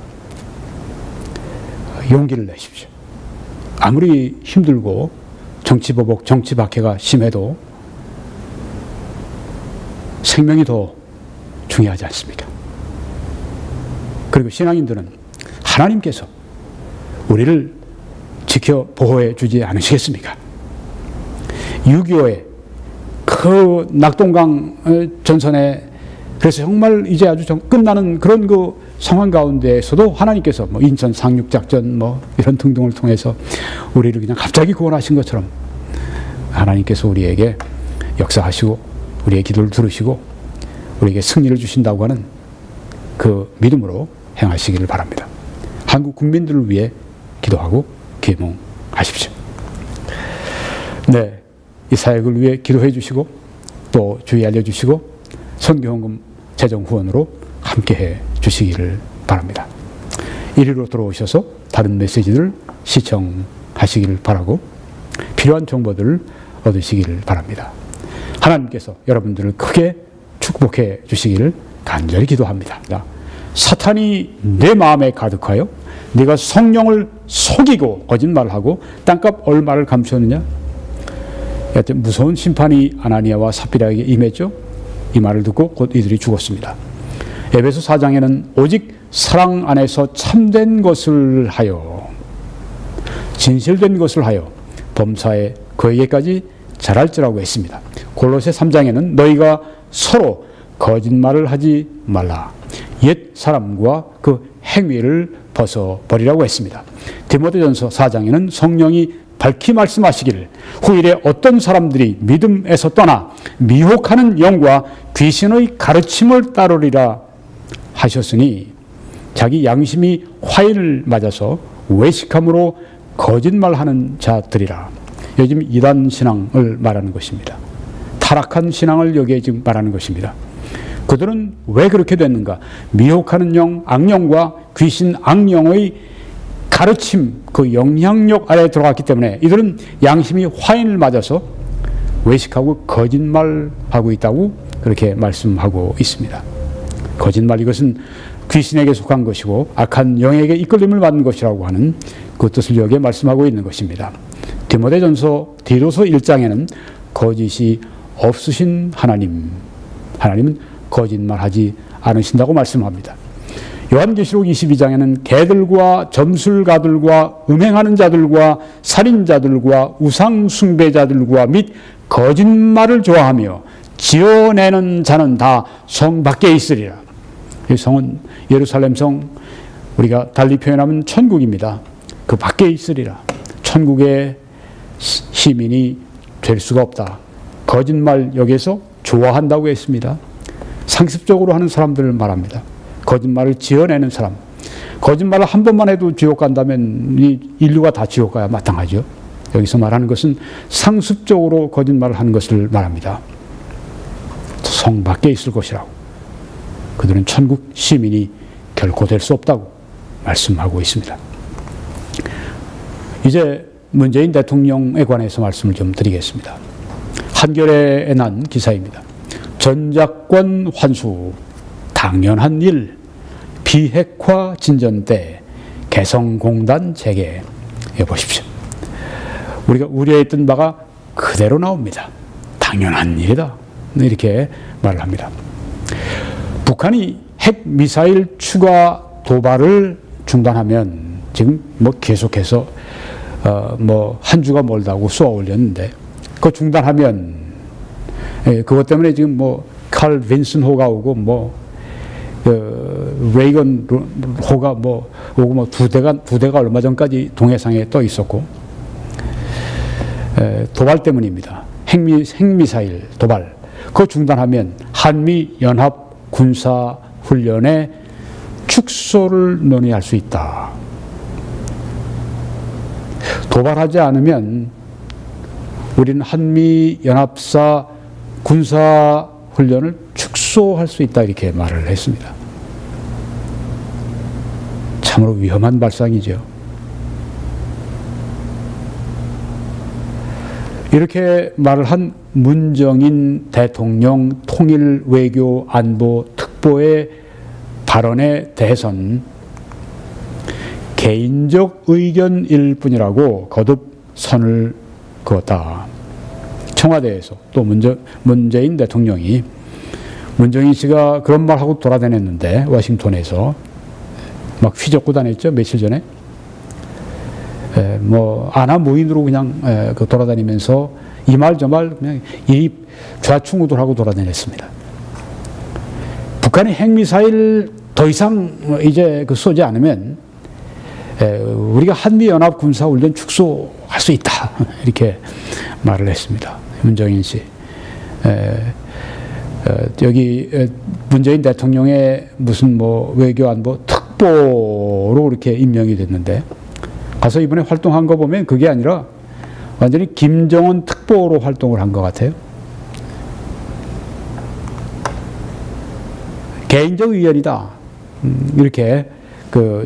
Speaker 1: 용기를 내십시오. 아무리 힘들고 정치보복, 정치박해가 심해도 생명이 더 중요하지 않습니까? 그리고 신앙인들은 하나님께서 우리를 지켜 보호해 주지 않으시겠습니까? 6.25에 그 낙동강 전선에, 그래서 정말 이제 아주 끝나는 그런 그 상황 가운데에서도 하나님께서 뭐 인천 상륙작전 뭐 이런 등등을 통해서 우리를 그냥 갑자기 구원하신 것처럼 하나님께서 우리에게 역사하시고 우리의 기도를 들으시고 우리에게 승리를 주신다고 하는 그 믿음으로 행하시기를 바랍니다. 한국 국민들을 위해 기도하고 계몽하십시오. 네, 이 사역을 위해 기도해 주시고 또 주의 알려주시고 선교헌금 재정 후원으로 함께해 주시기를 바랍니다. 이리로 들어오셔서 다른 메시지를 시청하시기를 바라고 필요한 정보들을 얻으시기를 바랍니다. 하나님께서 여러분들을 크게 축복해 주시기를 간절히 기도합니다. 사탄이 내 마음에 가득하여 네가 성령을 속이고 거짓말하고 땅값 얼마를 감추었느냐? 여하튼 무서운 심판이 아나니아와 삽비라에게 임했죠. 이 말을 듣고 곧 이들이 죽었습니다. 에베소 4장에는 오직 사랑 안에서 참된 것을 하여, 진실된 것을 하여 범사에 그에게까지 잘할지라고 했습니다. 골로새 3장에는 너희가 서로 거짓말을 하지 말라. 옛 사람과 그 행위를 벗어버리라고 했습니다. 디모데전서 4장에는 성령이 밝히 말씀하시기를 후일에 어떤 사람들이 믿음에서 떠나 미혹하는 영과 귀신의 가르침을 따르리라 하셨으니 자기 양심이 화인을 맞아서 외식함으로 거짓말하는 자들이라. 요즘 이단 신앙을 말하는 것입니다. 타락한 신앙을 여기에 지금 말하는 것입니다. 그들은 왜 그렇게 됐는가? 미혹하는 영, 악령과 귀신, 악령의 가르침, 그 영향력 아래에 들어갔기 때문에 이들은 양심이 화인을 맞아서 외식하고 거짓말하고 있다고 그렇게 말씀하고 있습니다. 거짓말, 이것은 귀신에게 속한 것이고 악한 영에게 이끌림을 받는 것이라고 하는 그 뜻을 여기에 말씀하고 있는 것입니다. 디모데전서 디도서 1장에는 거짓이 없으신 하나님은 거짓말하지 않으신다고 말씀합니다. 요한계시록 22장에는 개들과 점술가들과 음행하는 자들과 살인자들과 우상숭배자들과 및 거짓말을 좋아하며 지어내는 자는 다 성 밖에 있으리라. 이 성은 예루살렘 성, 우리가 달리 표현하면 천국입니다. 그 밖에 있으리라. 천국의 시민이 될 수가 없다. 거짓말 여기에서 좋아한다고 했습니다. 상습적으로 하는 사람들을 말합니다. 거짓말을 지어내는 사람. 거짓말을 한 번만 해도 지옥 간다면 이 인류가 다 지옥 가야 마땅하죠. 여기서 말하는 것은 상습적으로 거짓말을 하는 것을 말합니다. 성 밖에 있을 것이라고. 그들은 천국 시민이 결코 될 수 없다고 말씀하고 있습니다. 이제 문재인 대통령에 관해서 말씀을 좀 드리겠습니다. 한겨레에 난 기사입니다. 전작권 환수, 당연한 일, 비핵화 진전대, 개성공단 재개. 보십시오. 우리가 우려했던 바가 그대로 나옵니다. 당연한 일이다. 이렇게 말을 합니다. 북한이 핵 미사일 추가 도발을 중단하면 지금 뭐 계속해서 뭐 한 주가 멀다고 쏘아 올렸는데 그거 중단하면 그것 때문에 지금 뭐 칼 빈슨 호가 오고 뭐 레이건 호가 뭐 오고 뭐 두 대가 얼마 전까지 동해상에 떠 있었고 도발 때문입니다. 핵미사일 도발 그거 중단하면 한미 연합 군사 훈련의 축소를 논의할 수 있다. 도발하지 않으면 우리는 한미 연합사 군사 훈련을 축소할 수 있다 이렇게 말을 했습니다. 참으로 위험한 발상이죠. 이렇게 말을 한 문정인 대통령 통일 외교 안보 특보의 발언에 대해서는 개인적 의견일 뿐이라고 거듭 선을 그었다. 청와대에서 또 문재인 대통령이 문정인 씨가 그런 말하고 돌아다녔는데 워싱턴에서 막 휘젓고 다녔죠. 며칠 전에 뭐 아나 무인으로 그냥 돌아다니면서 이 말 저 말 그냥 이 좌충우돌하고 돌아다녔습니다. 북한이 핵미사일 더 이상 이제 쏘지 않으면 우리가 한미연합 군사훈련 축소할 수 있다 이렇게 말을 했습니다. 문정인 씨. 여기 문재인 대통령의 무슨 뭐 외교안보 특보로 이렇게 임명이 됐는데 가서 이번에 활동한 거 보면 그게 아니라 완전히 김정은 특보로 활동을 한 것 같아요. 개인적 의견이다. 이렇게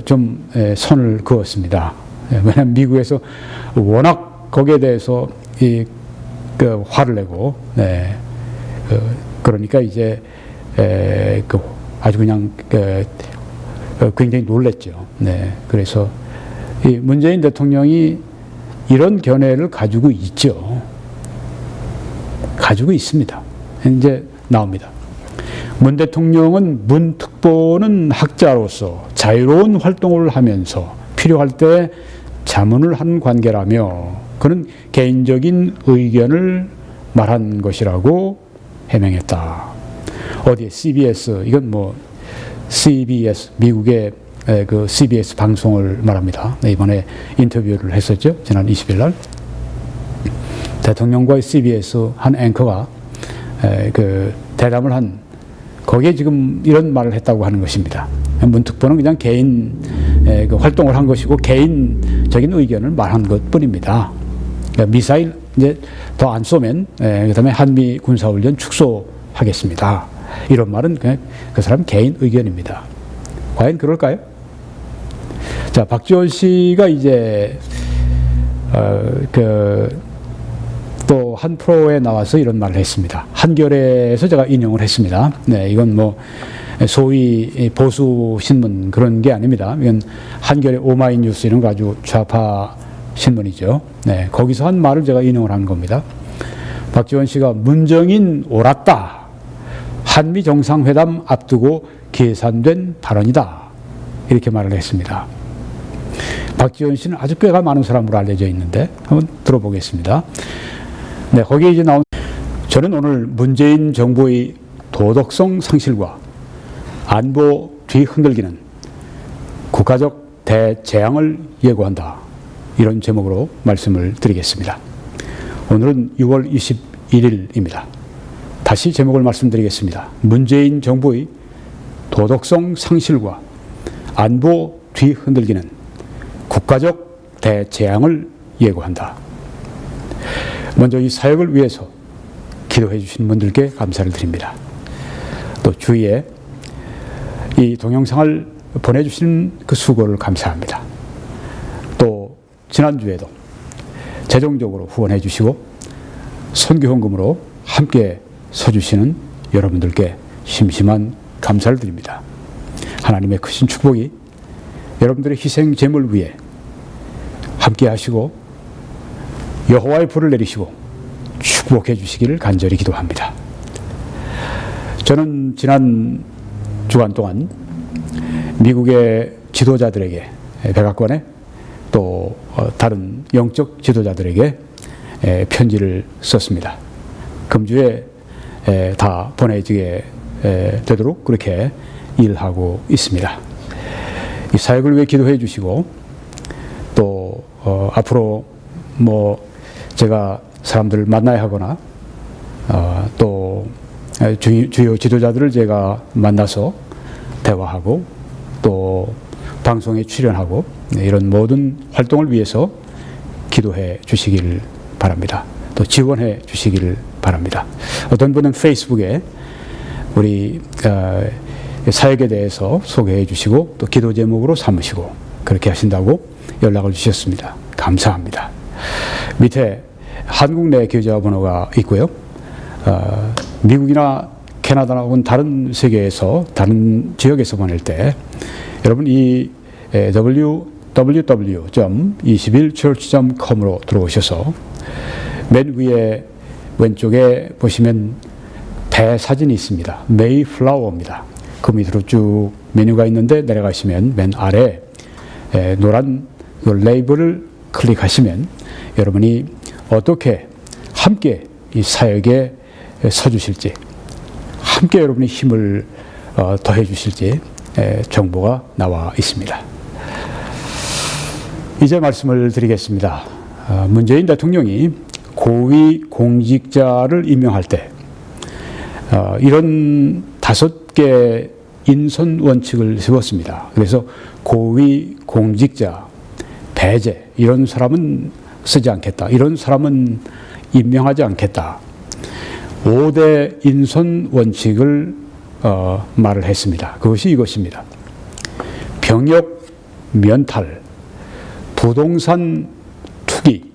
Speaker 1: 좀 선을 그었습니다. 왜냐하면 미국에서 워낙 거기에 대해서 화를 내고, 그러니까 이제 아주 그냥 굉장히 놀랬죠. 그래서 이 문재인 대통령이 이런 견해를 가지고 있죠. 가지고 있습니다. 이제 나옵니다. 문 대통령은 문 특보는 학자로서 자유로운 활동을 하면서 필요할 때 자문을 한 관계라며 그는 개인적인 의견을 말한 것이라고 해명했다. 어디에 CBS 이건 뭐 CBS 미국의 그 CBS 방송을 말합니다. 이번에 인터뷰를 했었죠. 지난 20일 날 대통령과의 CBS 한 앵커가 그 대담을 한 거기에 지금 이런 말을 했다고 하는 것입니다. 문특보는 그냥 개인 그 활동을 한 것이고 개인적인 의견을 말한 것뿐입니다. 그러니까 미사일 이제 더 안 쏘면 그다음에 한미 군사훈련 축소하겠습니다. 이런 말은 그냥 그 사람 개인 의견입니다. 과연 그럴까요? 자, 박지원 씨가 이제 또 한 프로에 나와서 이런 말을 했습니다. 한겨레에서 제가 인용을 했습니다. 이건 뭐 소위 보수 신문 그런 게 아닙니다. 이건 한겨레 오마이뉴스 이런 거 아주 좌파 신문이죠. 거기서 한 말을 제가 인용을 한 겁니다. 박지원 씨가 문정인 옳았다. 한미 정상회담 앞두고 계산된 발언이다. 이렇게 말을 했습니다. 박지원 씨는 아주 꾀가 많은 사람으로 알려져 있는데 한번 들어보겠습니다. 거기에 이제 나온 저는 오늘 문재인 정부의 도덕성 상실과 안보 뒤흔들기는 국가적 대재앙을 예고한다. 이런 제목으로 말씀을 드리겠습니다. 오늘은 6월 21일입니다. 다시 제목을 말씀드리겠습니다. 문재인 정부의 도덕성 상실과 안보 뒤흔들기는 국가적 대재앙을 예고한다. 먼저 이 사역을 위해서 기도해 주신 분들께 감사를 드립니다. 또 주위에 이 동영상을 보내주시는 그 수고를 감사합니다. 또 지난주에도 재정적으로 후원해 주시고 선교헌금으로 함께 서주시는 여러분들께 심심한 감사를 드립니다. 하나님의 크신 축복이 여러분들의 희생 제물 위에 함께 하시고 여호와의 불을 내리시고 축복해 주시기를 간절히 기도합니다. 저는 지난 주간 동안 미국의 지도자들에게, 백악관에 또 다른 영적 지도자들에게 편지를 썼습니다. 금주에 다 보내지게 되도록 그렇게 일하고 있습니다. 이 사역을 위해 기도해 주시고 또 앞으로 뭐 제가 사람들을 만나야 하거나 또 주요 지도자들을 제가 만나서 대화하고 또 방송에 출연하고 이런 모든 활동을 위해서 기도해 주시기를 바랍니다. 또 지원해 주시기를 바랍니다. 어떤 분은 페이스북에 우리 사역에 대해서 소개해 주시고 또 기도 제목으로 삼으시고 그렇게 하신다고 연락을 주셨습니다. 감사합니다. 밑에 한국 내 계좌번호가 있고요. 미국이나 캐나다나 혹은 다른 세계에서 다른 지역에서 보낼 때 여러분 이 www.21church.com으로 들어오셔서 맨 위에 왼쪽에 보시면 배 사진이 있습니다. 메이플라워입니다. 그 밑으로 쭉 메뉴가 있는데 내려가시면 맨 아래 노란 그 레이블을 클릭하시면 여러분이 어떻게 함께 이 사역에 서주실지, 함께 여러분이 힘을 더해 주실지 정보가 나와 있습니다. 이제 말씀을 드리겠습니다. 문재인 대통령이 고위 공직자를 임명할 때 이런 5개 인선 원칙을 세웠습니다. 그래서 고위 공직자, 배제, 이런 사람은 쓰지 않겠다. 이런 사람은 임명하지 않겠다. 5대 인선 원칙을 말을 했습니다. 그것이 이것입니다. 병역 면탈, 부동산 투기,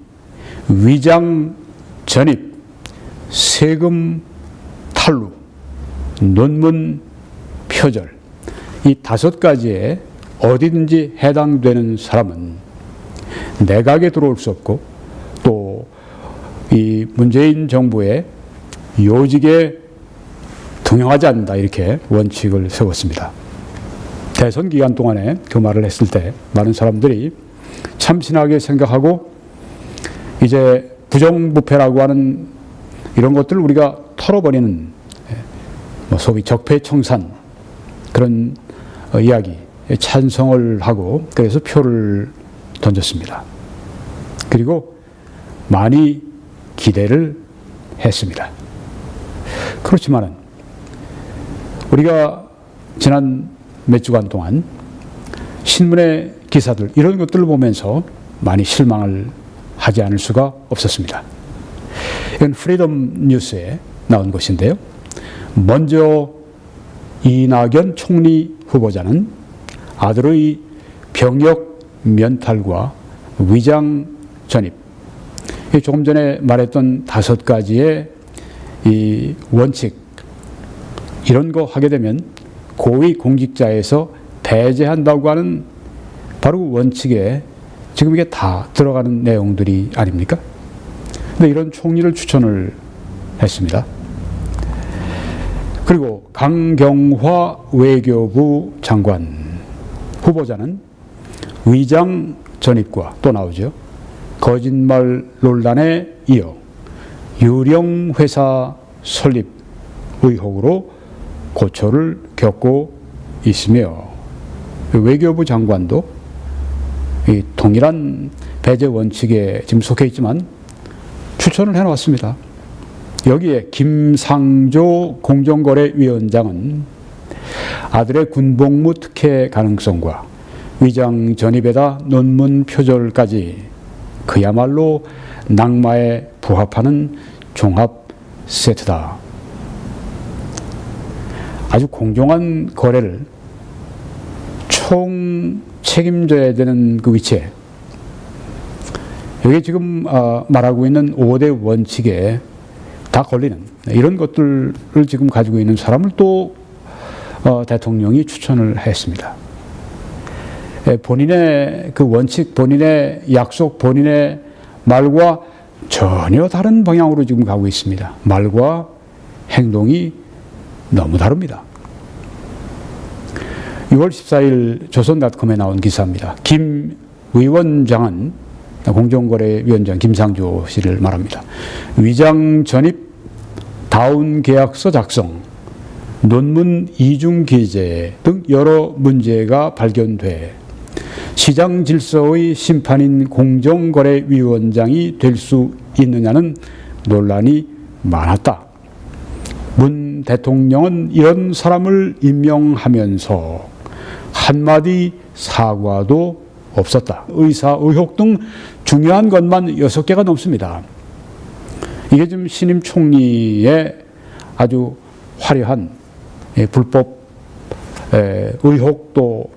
Speaker 1: 위장 전입, 세금 탈루, 논문 표절, 이 5가지에 어디든지 해당되는 사람은 내각에 들어올 수 없고 또 이 문재인 정부의 요직에 등용하지 않는다, 이렇게 원칙을 세웠습니다. 대선 기간 동안에 그 말을 했을 때 많은 사람들이 참신하게 생각하고 이제 부정부패라고 하는 이런 것들을 우리가 털어버리는 소위 적폐청산 그런 이야기 찬성을 하고 그래서 표를 던졌습니다. 그리고 많이 기대를 했습니다. 그렇지만은 우리가 지난 몇 주간 동안 신문의 기사들 이런 것들을 보면서 많이 실망을 하지 않을 수가 없었습니다. 이건 프리덤 뉴스에 나온 것인데요. 먼저 이낙연 총리 후보자는 아들의 병역 면탈과 위장 전입, 조금 전에 말했던 5가지의 이 원칙, 이런 거 하게 되면 고위 공직자에서 배제한다고 하는 바로 그 원칙에 지금 이게 다 들어가는 내용들이 아닙니까? 근데 이런 총리를 추천을 했습니다. 그리고 강경화 외교부 장관 후보자는 위장 전입과 또 나오죠. 거짓말 논란에 이어 유령 회사 설립 의혹으로 고초를 겪고 있으며 외교부 장관도 이 동일한 배제 원칙에 지금 속해 있지만 추천을 해놓았습니다. 여기에 김상조 공정거래위원장은 아들의 군복무 특혜 가능성과 위장 전입에다 논문 표절까지 그야말로 낙마에 부합하는 종합 세트다. 아주 공정한 거래를 총 책임져야 되는 그 위치에 여기 지금 말하고 있는 5대 원칙에 다 걸리는 이런 것들을 지금 가지고 있는 사람을 또 대통령이 추천을 했습니다. 본인의 그 원칙, 본인의 약속, 본인의 말과 전혀 다른 방향으로 지금 가고 있습니다. 말과 행동이 너무 다릅니다. 6월 14일 조선닷컴에 나온 기사입니다. 김 위원장은 공정거래위원장 김상조 씨를 말합니다. 위장 전입, 다운 계약서 작성, 논문 이중 기재 등 여러 문제가 발견돼 시장 질서의 심판인 공정거래위원장이 될 수 있느냐는 논란이 많았다. 문 대통령은 이런 사람을 임명하면서 한마디 사과도 없었다. 의사, 의혹 등 중요한 것만 6개가 넘습니다. 이게 지금 신임 총리의 아주 화려한 불법 의혹도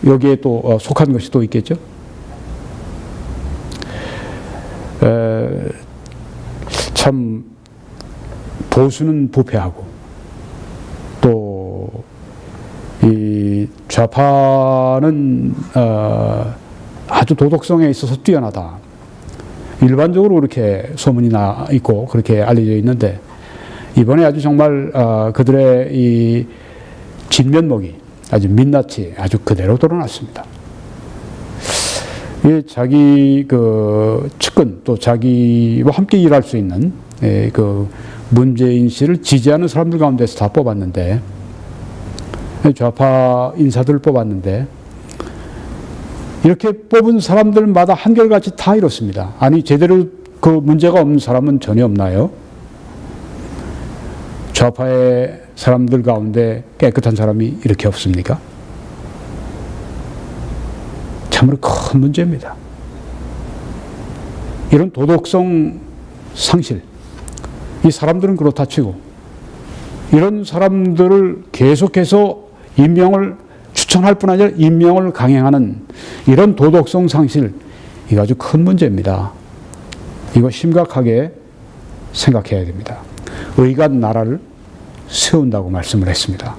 Speaker 1: 여기에 또 속한 것이 또 있겠죠. 참 보수는 부패하고 또 이 좌파는 아주 도덕성에 있어서 뛰어나다. 일반적으로 그렇게 소문이 나 있고 그렇게 알려져 있는데 이번에 아주 정말 그들의 이 진면목이 아주 민낯이 아주 그대로 드러났습니다. 자기 그 측근 또 자기와 함께 일할 수 있는 그 문재인 씨를 지지하는 사람들 가운데서 다 뽑았는데 좌파 인사들을 뽑았는데 이렇게 뽑은 사람들마다 한결같이 다 이렇습니다. 아니 제대로 그 문제가 없는 사람은 전혀 없나요? 좌파의 사람들 가운데 깨끗한 사람이 이렇게 없습니까? 참으로 큰 문제입니다. 이런 도덕성 상실, 이 사람들은 그렇다 치고 이런 사람들을 계속해서 임명을 추천할 뿐 아니라 임명을 강행하는 이런 도덕성 상실, 이거 아주 큰 문제입니다. 이거 심각하게 생각해야 됩니다. 의가 나라를 세운다고 말씀을 했습니다.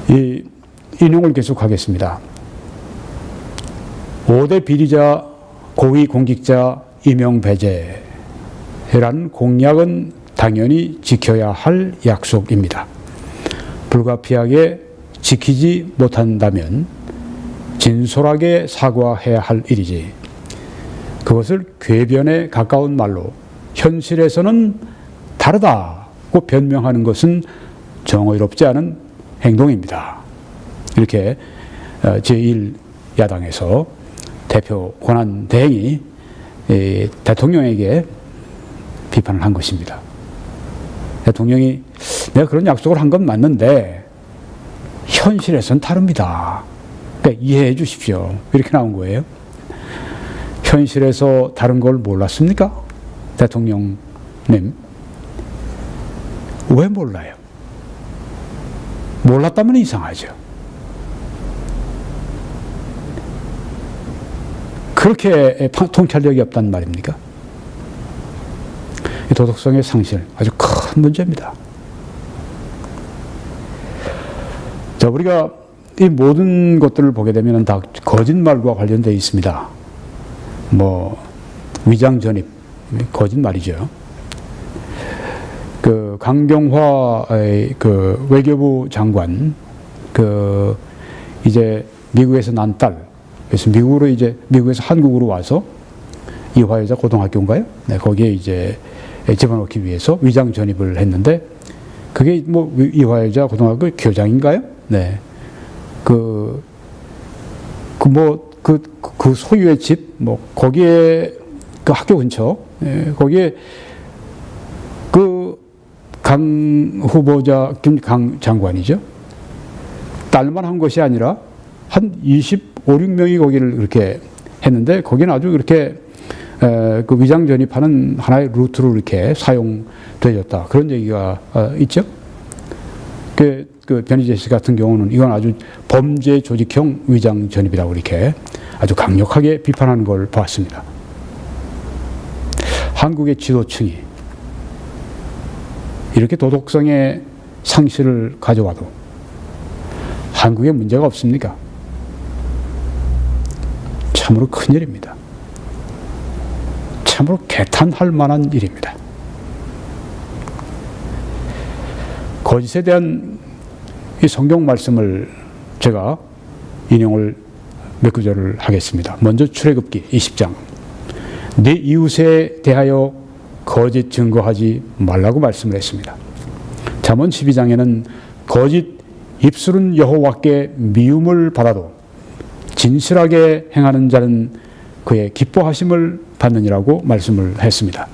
Speaker 1: 이 인용을 계속하겠습니다. 5대 비리자 고위 공직자 임용 배제라는 공약은 당연히 지켜야 할 약속입니다. 불가피하게 지키지 못한다면 진솔하게 사과해야 할 일이지 그것을 궤변에 가까운 말로 현실에서는 다르다고 변명하는 것은 정의롭지 않은 행동입니다. 이렇게 제1야당에서 대표 권한대행이 대통령에게 비판을 한 것입니다. 대통령이 내가 그런 약속을 한 건 맞는데 현실에서는 다릅니다. 그러니까 이해해 주십시오. 이렇게 나온 거예요. 현실에서 다른 걸 몰랐습니까? 대통령님. 왜 몰라요? 몰랐다면 이상하죠. 그렇게 통찰력이 없단 말입니까? 도덕성의 상실, 아주 큰 문제입니다. 자, 우리가 이 모든 것들을 보게 되면 다 거짓말과 관련되어 있습니다. 위장 전입, 거짓말이죠. 그 강경화의 그 외교부 장관, 이제 미국에서 난 딸, 그래서 미국에서 한국으로 와서 이화여자 고등학교인가요? 네, 거기에 이제 집어넣기 위해서 위장 전입을 했는데 그게 이화여자 고등학교 교장인가요? 네. 그 소유의 집, 거기에 그 학교 근처, 거기에 강 후보자, 강 장관이죠. 딸만 한 것이 아니라 한 25, 6명이 거기를 그렇게 했는데 거기는 아주 그렇게 그 위장 전입하는 하나의 루트로 이렇게 사용되었다. 그런 얘기가 있죠. 그 변희재 씨 같은 경우는 이건 아주 범죄 조직형 위장 전입이라고 이렇게 아주 강력하게 비판하는 걸 보았습니다. 한국의 지도층이 이렇게 도덕성의 상실을 가져와도 한국에 문제가 없습니까? 참으로 큰일입니다. 참으로 개탄할 만한 일입니다. 거짓에 대한 이 성경 말씀을 제가 인용을 몇 구절을 하겠습니다. 먼저 출애굽기 20장. 네 이웃에 대하여 거짓 증거하지 말라고 말씀을 했습니다. 잠언 12장에는 거짓 입술은 여호와께 미움을 받아도 진실하게 행하는 자는 그의 기뻐하심을 받느니라고 말씀을 했습니다.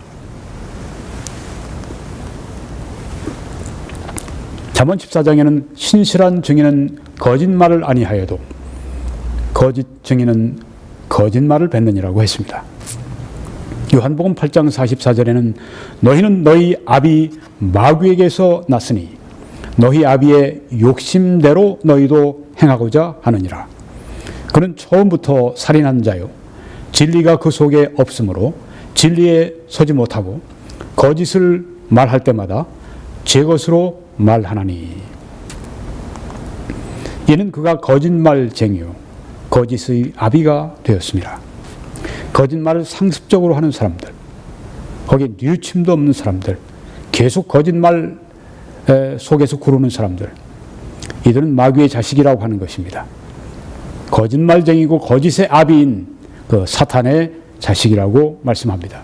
Speaker 1: 잠언 14장에는 신실한 증인은 거짓말을 아니하여도 거짓 증인은 거짓말을 뱉느니라고 했습니다. 요한복음 8장 44절에는 너희는 너희 아비 마귀에게서 났으니 너희 아비의 욕심대로 너희도 행하고자 하느니라. 그는 처음부터 살인한 자요 진리가 그 속에 없으므로 진리에 서지 못하고 거짓을 말할 때마다 제 것으로 말하나니 이는 그가 거짓말쟁이요 거짓의 아비가 되었습니다. 거짓말을 상습적으로 하는 사람들, 거기에 뉘우침도 없는 사람들, 계속 거짓말 속에서 구르는 사람들, 이들은 마귀의 자식이라고 하는 것입니다. 거짓말쟁이고 거짓의 아비인 그 사탄의 자식이라고 말씀합니다.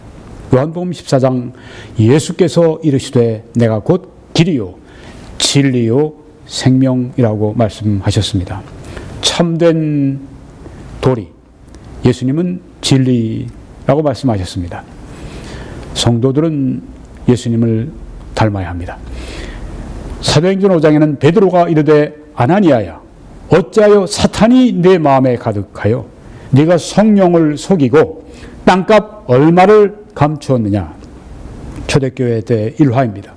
Speaker 1: 요한복음 14장 예수께서 이르시되 내가 곧 길이요 진리요 생명이라고 말씀하셨습니다. 참된 도리, 예수님은 진리라고 말씀하셨습니다. 성도들은 예수님을 닮아야 합니다. 사도행전 5장에는 베드로가 이르되 아나니아야 어찌하여 사탄이 내 마음에 가득하여 네가 성령을 속이고 땅값 얼마를 감추었느냐. 초대교회 때 일화입니다.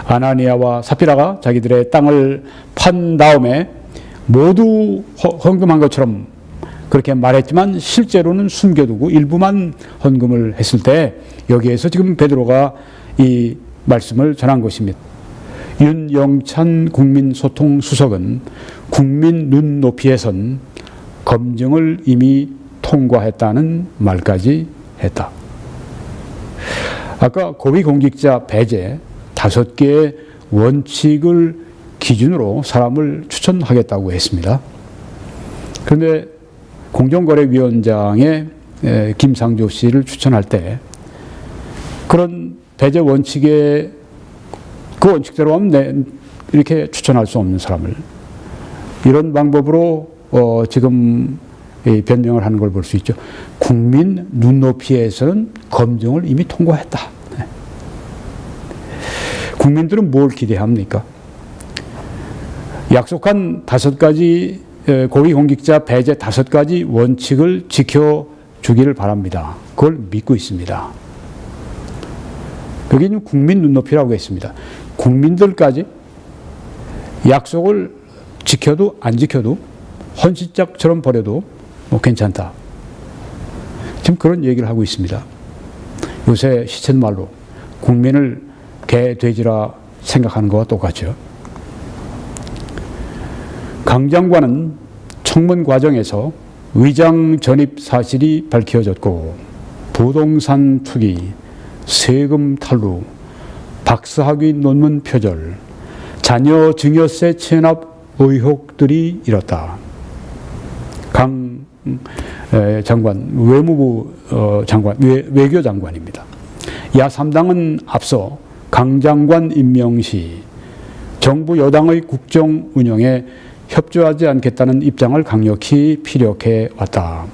Speaker 1: 아나니아와 삽비라가 자기들의 땅을 판 다음에 모두 헌금한 것처럼 그렇게 말했지만 실제로는 숨겨두고 일부만 헌금을 했을 때 여기에서 지금 베드로가 이 말씀을 전한 것입니다. 윤영찬 국민소통수석은 국민 눈높이에선 검증을 이미 통과했다는 말까지 했다. 아까 고위공직자 배제 5개의 원칙을 기준으로 사람을 추천하겠다고 했습니다. 그런데 공정거래위원장의 김상조 씨를 추천할 때 그런 배제 원칙에 그 원칙대로 하면 이렇게 추천할 수 없는 사람을 이런 방법으로 지금 변명을 하는 걸 볼 수 있죠. 국민 눈높이에서는 검증을 이미 통과했다. 국민들은 뭘 기대합니까? 약속한 5가지 고위공직자 배제 5가지 원칙을 지켜주기를 바랍니다. 그걸 믿고 있습니다. 여기는 국민 눈높이라고 했습니다. 국민들까지 약속을 지켜도 안 지켜도 헌신짝처럼 버려도 뭐 괜찮다. 지금 그런 얘기를 하고 있습니다. 요새 시쳇말로 국민을 개, 돼지라 생각하는 것과 똑같죠. 강 장관은 청문 과정에서 위장 전입 사실이 밝혀졌고 부동산 투기, 세금 탈루, 박사학위 논문 표절, 자녀 증여세 체납 의혹들이 일었다. 강 장관, 외무부 장관, 외교 장관입니다. 야 3당은 앞서 강 장관 임명 시 정부 여당의 국정 운영에 협조하지 않겠다는 입장을 강력히 피력해 왔다.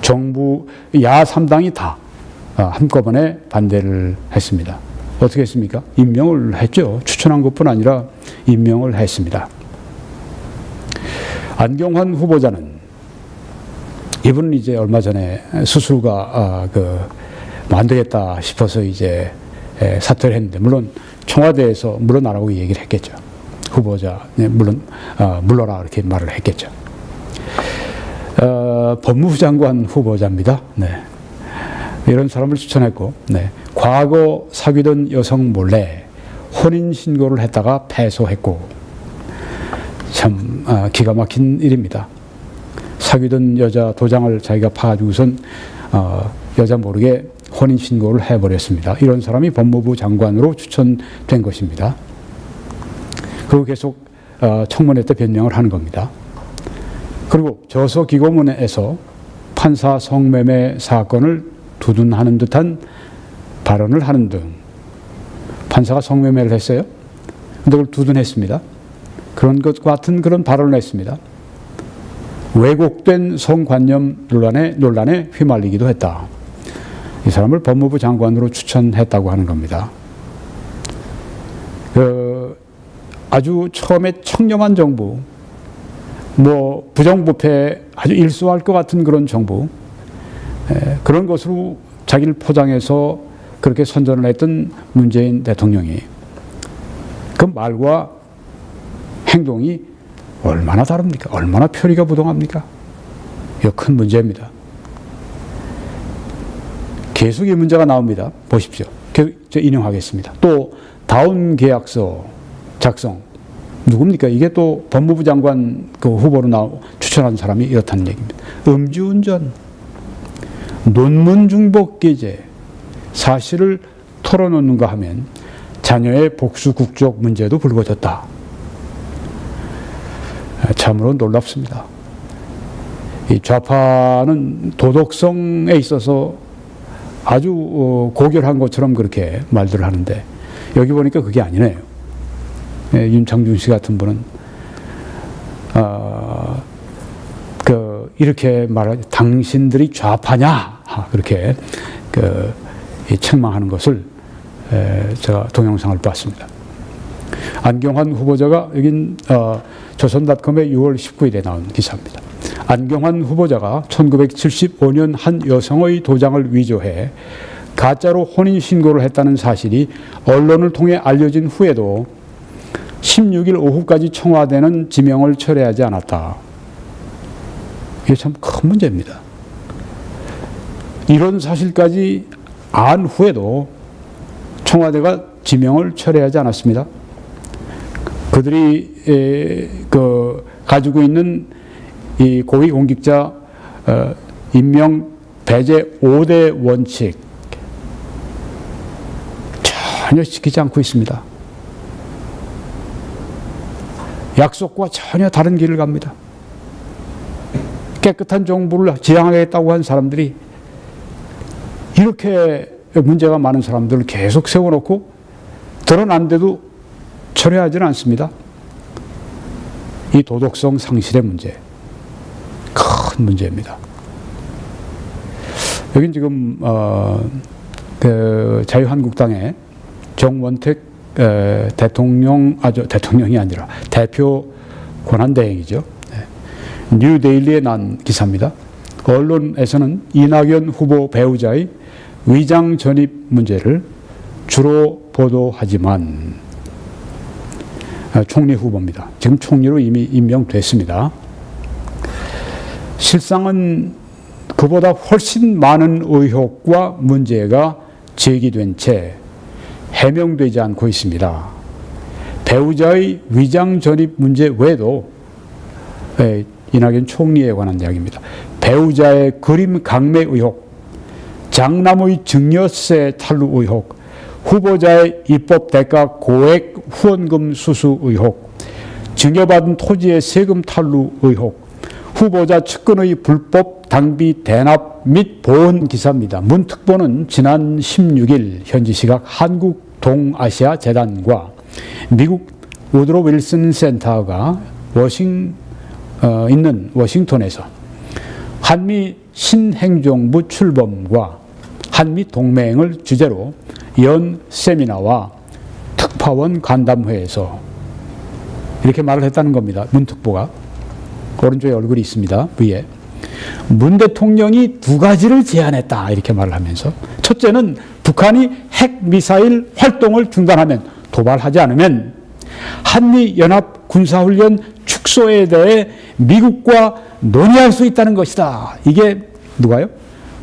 Speaker 1: 정부 야 3당이 다 한꺼번에 반대를 했습니다. 어떻게 했습니까? 임명을 했죠. 추천한 것뿐 아니라 임명을 했습니다. 안경환 후보자는 이분은 이제 얼마 전에 수술가 안 되겠다 싶어서 이제 사퇴를 했는데 물론 청와대에서 물러나라고 얘기를 했겠죠. 후보자 물러라 이렇게 말을 했겠죠. 법무부 장관 후보자입니다. 네. 이런 사람을 추천했고, 과거 사귀던 여성 몰래 혼인신고를 했다가 패소했고, 참 기가 막힌 일입니다. 사귀던 여자 도장을 자기가 파가지고선 여자 모르게 혼인신고를 해버렸습니다. 이런 사람이 법무부 장관으로 추천된 것입니다. 그리고 계속 청문회 때 변명을 하는 겁니다. 그리고 저서기고문에서 판사 성매매 사건을 두둔하는 듯한 발언을 하는 등, 판사가 성매매를 했어요. 근데 그걸 두둔했습니다. 그런 것 같은 그런 발언을 했습니다. 왜곡된 성관념 논란에 휘말리기도 했다. 이 사람을 법무부 장관으로 추천했다고 하는 겁니다. 아주 처음에 청렴한 정부, 부정부패 아주 일소할 것 같은 그런 정부, 그런 것으로 자기를 포장해서 그렇게 선전을 했던 문재인 대통령이 그 말과 행동이 얼마나 다릅니까? 얼마나 표리가 부동합니까? 이거 큰 문제입니다. 계속 이 문제가 나옵니다. 보십시오. 저 인용하겠습니다. 또 다운 계약서 작성. 누굽니까? 이게 또 법무부 장관 그 후보로 추천한 사람이 이렇다는 얘기입니다. 음주운전, 논문 중복 기재, 사실을 털어놓는가 하면 자녀의 복수 국적 문제도 불거졌다. 참으로 놀랍습니다. 이 좌파는 도덕성에 있어서 아주 고결한 것처럼 그렇게 말들을 하는데 여기 보니까 그게 아니네요. 윤창중 씨 같은 분은 이렇게 말하죠. 당신들이 좌파냐? 그렇게 책망하는 것을 제가 동영상을 봤습니다. 안경환 후보자가 여긴 조선닷컴의 6월 19일에 나온 기사입니다. 안경환 후보자가 1975년 한 여성의 도장을 위조해 가짜로 혼인신고를 했다는 사실이 언론을 통해 알려진 후에도 16일 오후까지 청와대는 지명을 철회하지 않았다. 이게 참 큰 문제입니다. 이런 사실까지 안 후에도 청와대가 지명을 철회하지 않았습니다. 그들이 가지고 있는 이 고위공직자 임명 배제 5대 원칙 전혀 지키지 않고 있습니다. 약속과 전혀 다른 길을 갑니다. 깨끗한 정부를 지향하겠다고 한 사람들이 이렇게 문제가 많은 사람들을 계속 세워놓고 드러난데도 철회하지는 않습니다. 이 도덕성 상실의 문제, 큰 문제입니다. 여긴 지금 자유한국당의 정원택 대통령이 아니라 대표 권한대행이죠. 뉴데일리에 난 기사입니다. 언론에서는 이낙연 후보 배우자의 위장 전입 문제를 주로 보도하지만 총리 후보입니다. 지금 총리로 이미 임명됐습니다. 실상은 그보다 훨씬 많은 의혹과 문제가 제기된 채 해명되지 않고 있습니다. 배우자의 위장 전입 문제 외에도 이낙연 총리에 관한 이야기입니다. 배우자의 그림 강매 의혹, 장남의 증여세 탈루 의혹, 후보자의 입법 대가 고액 후원금 수수 의혹, 증여받은 토지의 세금 탈루 의혹, 후보자 측근의 불법 당비 대납 및 보험 기사입니다. 문 특보는 지난 16일 현지 시각 한국 동아시아 재단과 미국 우드로 윌슨 센터가 있는 워싱턴에서 한미 신행정부 출범과 한미 동맹을 주제로 연 세미나와 특파원 간담회에서 이렇게 말을 했다는 겁니다. 문 특보가. 오른쪽에 얼굴이 있습니다. 위에. 문 대통령이 두 가지를 제안했다. 이렇게 말을 하면서 첫째는 북한이 핵미사일 활동을 중단하면, 도발하지 않으면 한미연합 군사훈련 축소에 대해 미국과 논의할 수 있다는 것이다. 이게 누가요?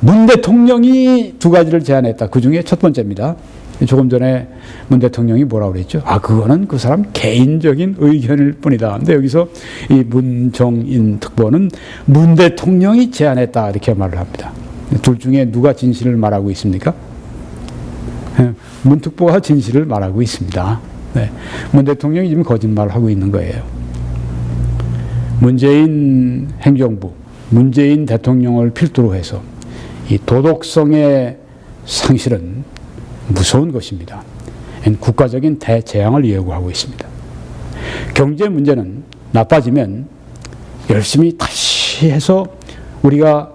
Speaker 1: 문 대통령이 두 가지를 제안했다. 그 중에 첫 번째입니다. 조금 전에 문 대통령이 뭐라고 그랬죠? 그거는 그 사람 개인적인 의견일 뿐이다. 근데 여기서 이 문정인 특보는 문 대통령이 제안했다. 이렇게 말을 합니다. 둘 중에 누가 진실을 말하고 있습니까? 문 특보가 진실을 말하고 있습니다. 네. 문 대통령이 지금 거짓말을 하고 있는 거예요. 문재인 행정부, 문재인 대통령을 필두로 해서 이 도덕성의 상실은 무서운 것입니다. 국가적인 대재앙을 예고하고 있습니다. 경제 문제는 나빠지면 열심히 다시 해서 우리가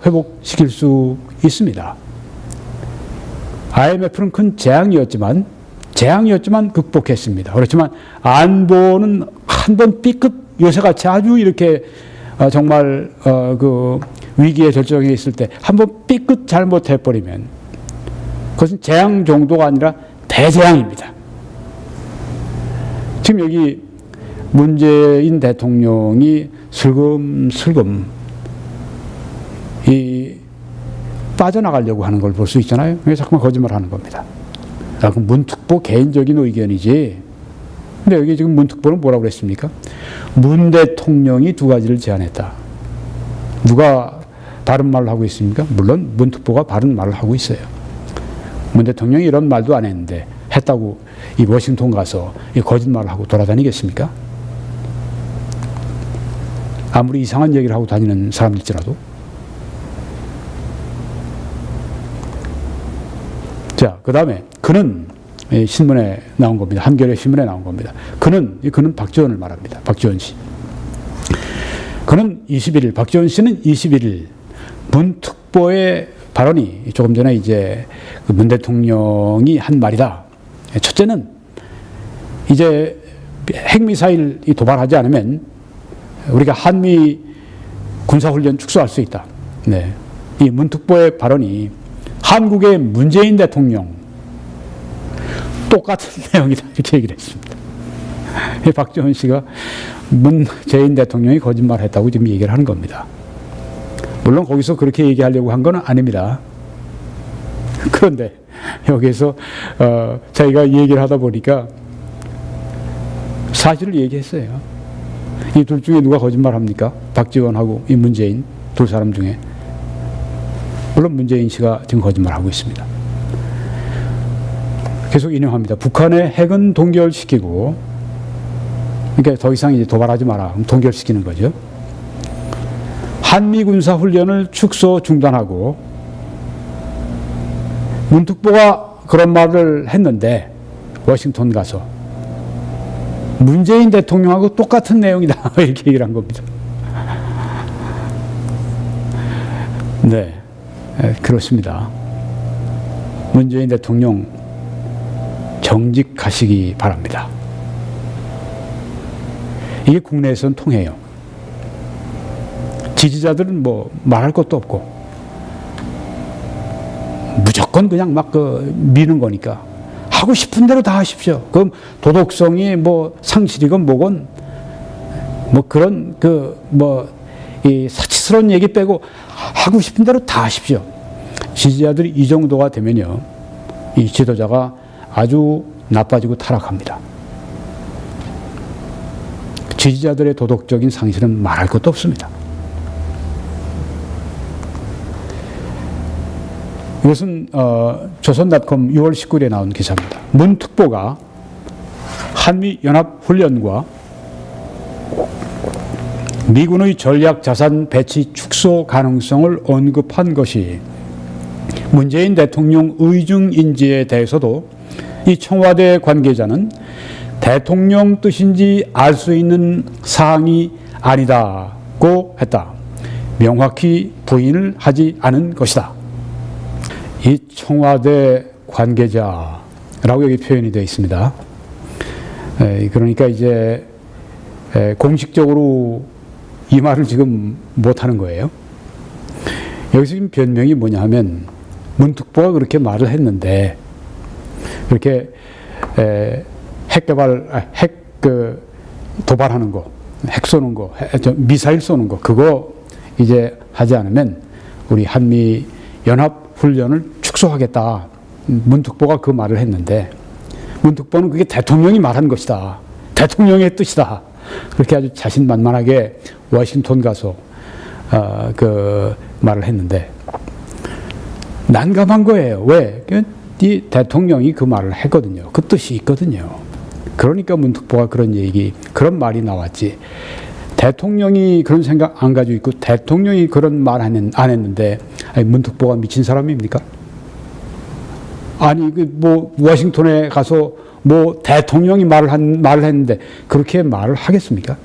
Speaker 1: 회복시킬 수 있습니다. IMF는 큰 재앙이었지만 극복했습니다. 그렇지만 안보는 한 번 삐끗 요새같이 아주 이렇게 정말 그 위기에 절정해 있을 때 한 번 삐끗 잘못해버리면 그것은 재앙 정도가 아니라 대재앙입니다. 지금 여기 문재인 대통령이 슬금슬금 빠져나가려고 하는 걸 볼 수 있잖아요. 왜 자꾸만 거짓말하는 겁니다. 그럼 문특보 개인적인 의견이지. 근데 여기 지금 문특보는 뭐라고 그랬습니까? 문 대통령이 두 가지를 제안했다. 누가 바른 말을 하고 있습니까? 물론 문특보가 바른 말을 하고 있어요. 문 대통령이 이런 말도 안 했는데 했다고 이 워싱턴 가서 이 거짓말을 하고 돌아다니겠습니까? 아무리 이상한 얘기를 하고 다니는 사람일지라도. 자, 그 다음에 그는 신문에 나온 겁니다. 한겨레 신문에 나온 겁니다. 그는 박지원을 말합니다. 박지원 씨. 그는 21일, 박지원 씨는 21일 문특보의 발언이 조금 전에 이제 문 대통령이 한 말이다. 첫째는 이제 핵미사일 도발하지 않으면 우리가 한미 군사훈련 축소할 수 있다. 네. 이 문특보의 발언이 한국의 문재인 대통령 똑같은 내용이다. 이렇게 얘기를 했습니다. 박지원 씨가 문재인 대통령이 거짓말했다고 지금 얘기를 하는 겁니다. 물론 거기서 그렇게 얘기하려고 한 건 아닙니다. 그런데 여기서 자기가 얘기를 하다 보니까 사실을 얘기했어요. 이 둘 중에 누가 거짓말합니까? 박지원하고 이 문재인 두 사람 중에. 물론 문재인 씨가 지금 거짓말하고 있습니다. 계속 인용합니다. 북한의 핵은 동결시키고, 그러니까 더 이상 이제 도발하지 마라. 동결시키는 거죠. 한미 군사 훈련을 축소 중단하고, 문특보가 그런 말을 했는데 워싱턴 가서 문재인 대통령하고 똑같은 내용이다. 이렇게 얘기를 한 겁니다. 네, 그렇습니다. 문재인 대통령 정직하시기 바랍니다. 이게 국내에서는 통해요. 지지자들은 뭐 말할 것도 없고 무조건 그냥 막 미는 거니까 하고 싶은 대로 다 하십시오. 그럼 도덕성이 뭐 상실이건 뭐건 뭐 그런 이 사치스러운 얘기 빼고 하고 싶은 대로 다 하십시오. 지지자들이 이 정도가 되면요, 이 지도자가 아주 나빠지고 타락합니다. 지지자들의 도덕적인 상실은 말할 것도 없습니다. 이것은 조선닷컴 6월 19일에 나온 기사입니다. 문 특보가 한미연합훈련과 미군의 전략자산 배치 축소 가능성을 언급한 것이 문재인 대통령 의중인지에 대해서도 이 청와대 관계자는 대통령 뜻인지 알 수 있는 사항이 아니다고 했다. 명확히 부인을 하지 않은 것이다. 이 청와대 관계자라고 여기 표현이 되어 있습니다. 그러니까 이제 공식적으로 이 말을 지금 못하는 거예요. 여기서 지금 변명이 뭐냐 하면 문특보가 그렇게 말을 했는데 그렇게 도발하는 거, 핵 쏘는 거, 미사일 쏘는 거, 그거 이제 하지 않으면 우리 한미 연합 훈련을 축소하겠다. 문특보가 그 말을 했는데 문특보는 그게 대통령이 말한 것이다. 대통령의 뜻이다. 그렇게 아주 자신만만하게 워싱턴 가서 그 말을 했는데 난감한 거예요. 왜? 이 대통령이 그 말을 했거든요. 그 뜻이 있거든요. 그러니까 문특보가 그런 말이 나왔지. 대통령이 그런 생각 안 가지고 있고 대통령이 그런 말 안 했는데 아니, 문특보가 미친 사람입니까? 아니 뭐 워싱턴에 가서 뭐 대통령이 말을 했는데 그렇게 말을 하겠습니까?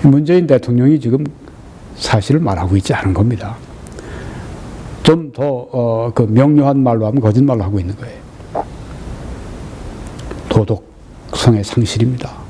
Speaker 1: 문재인 대통령이 지금 사실을 말하고 있지 않은 겁니다. 좀 더 그 명료한 말로 하면 거짓말을 하고 있는 거예요. 도덕성의 상실입니다.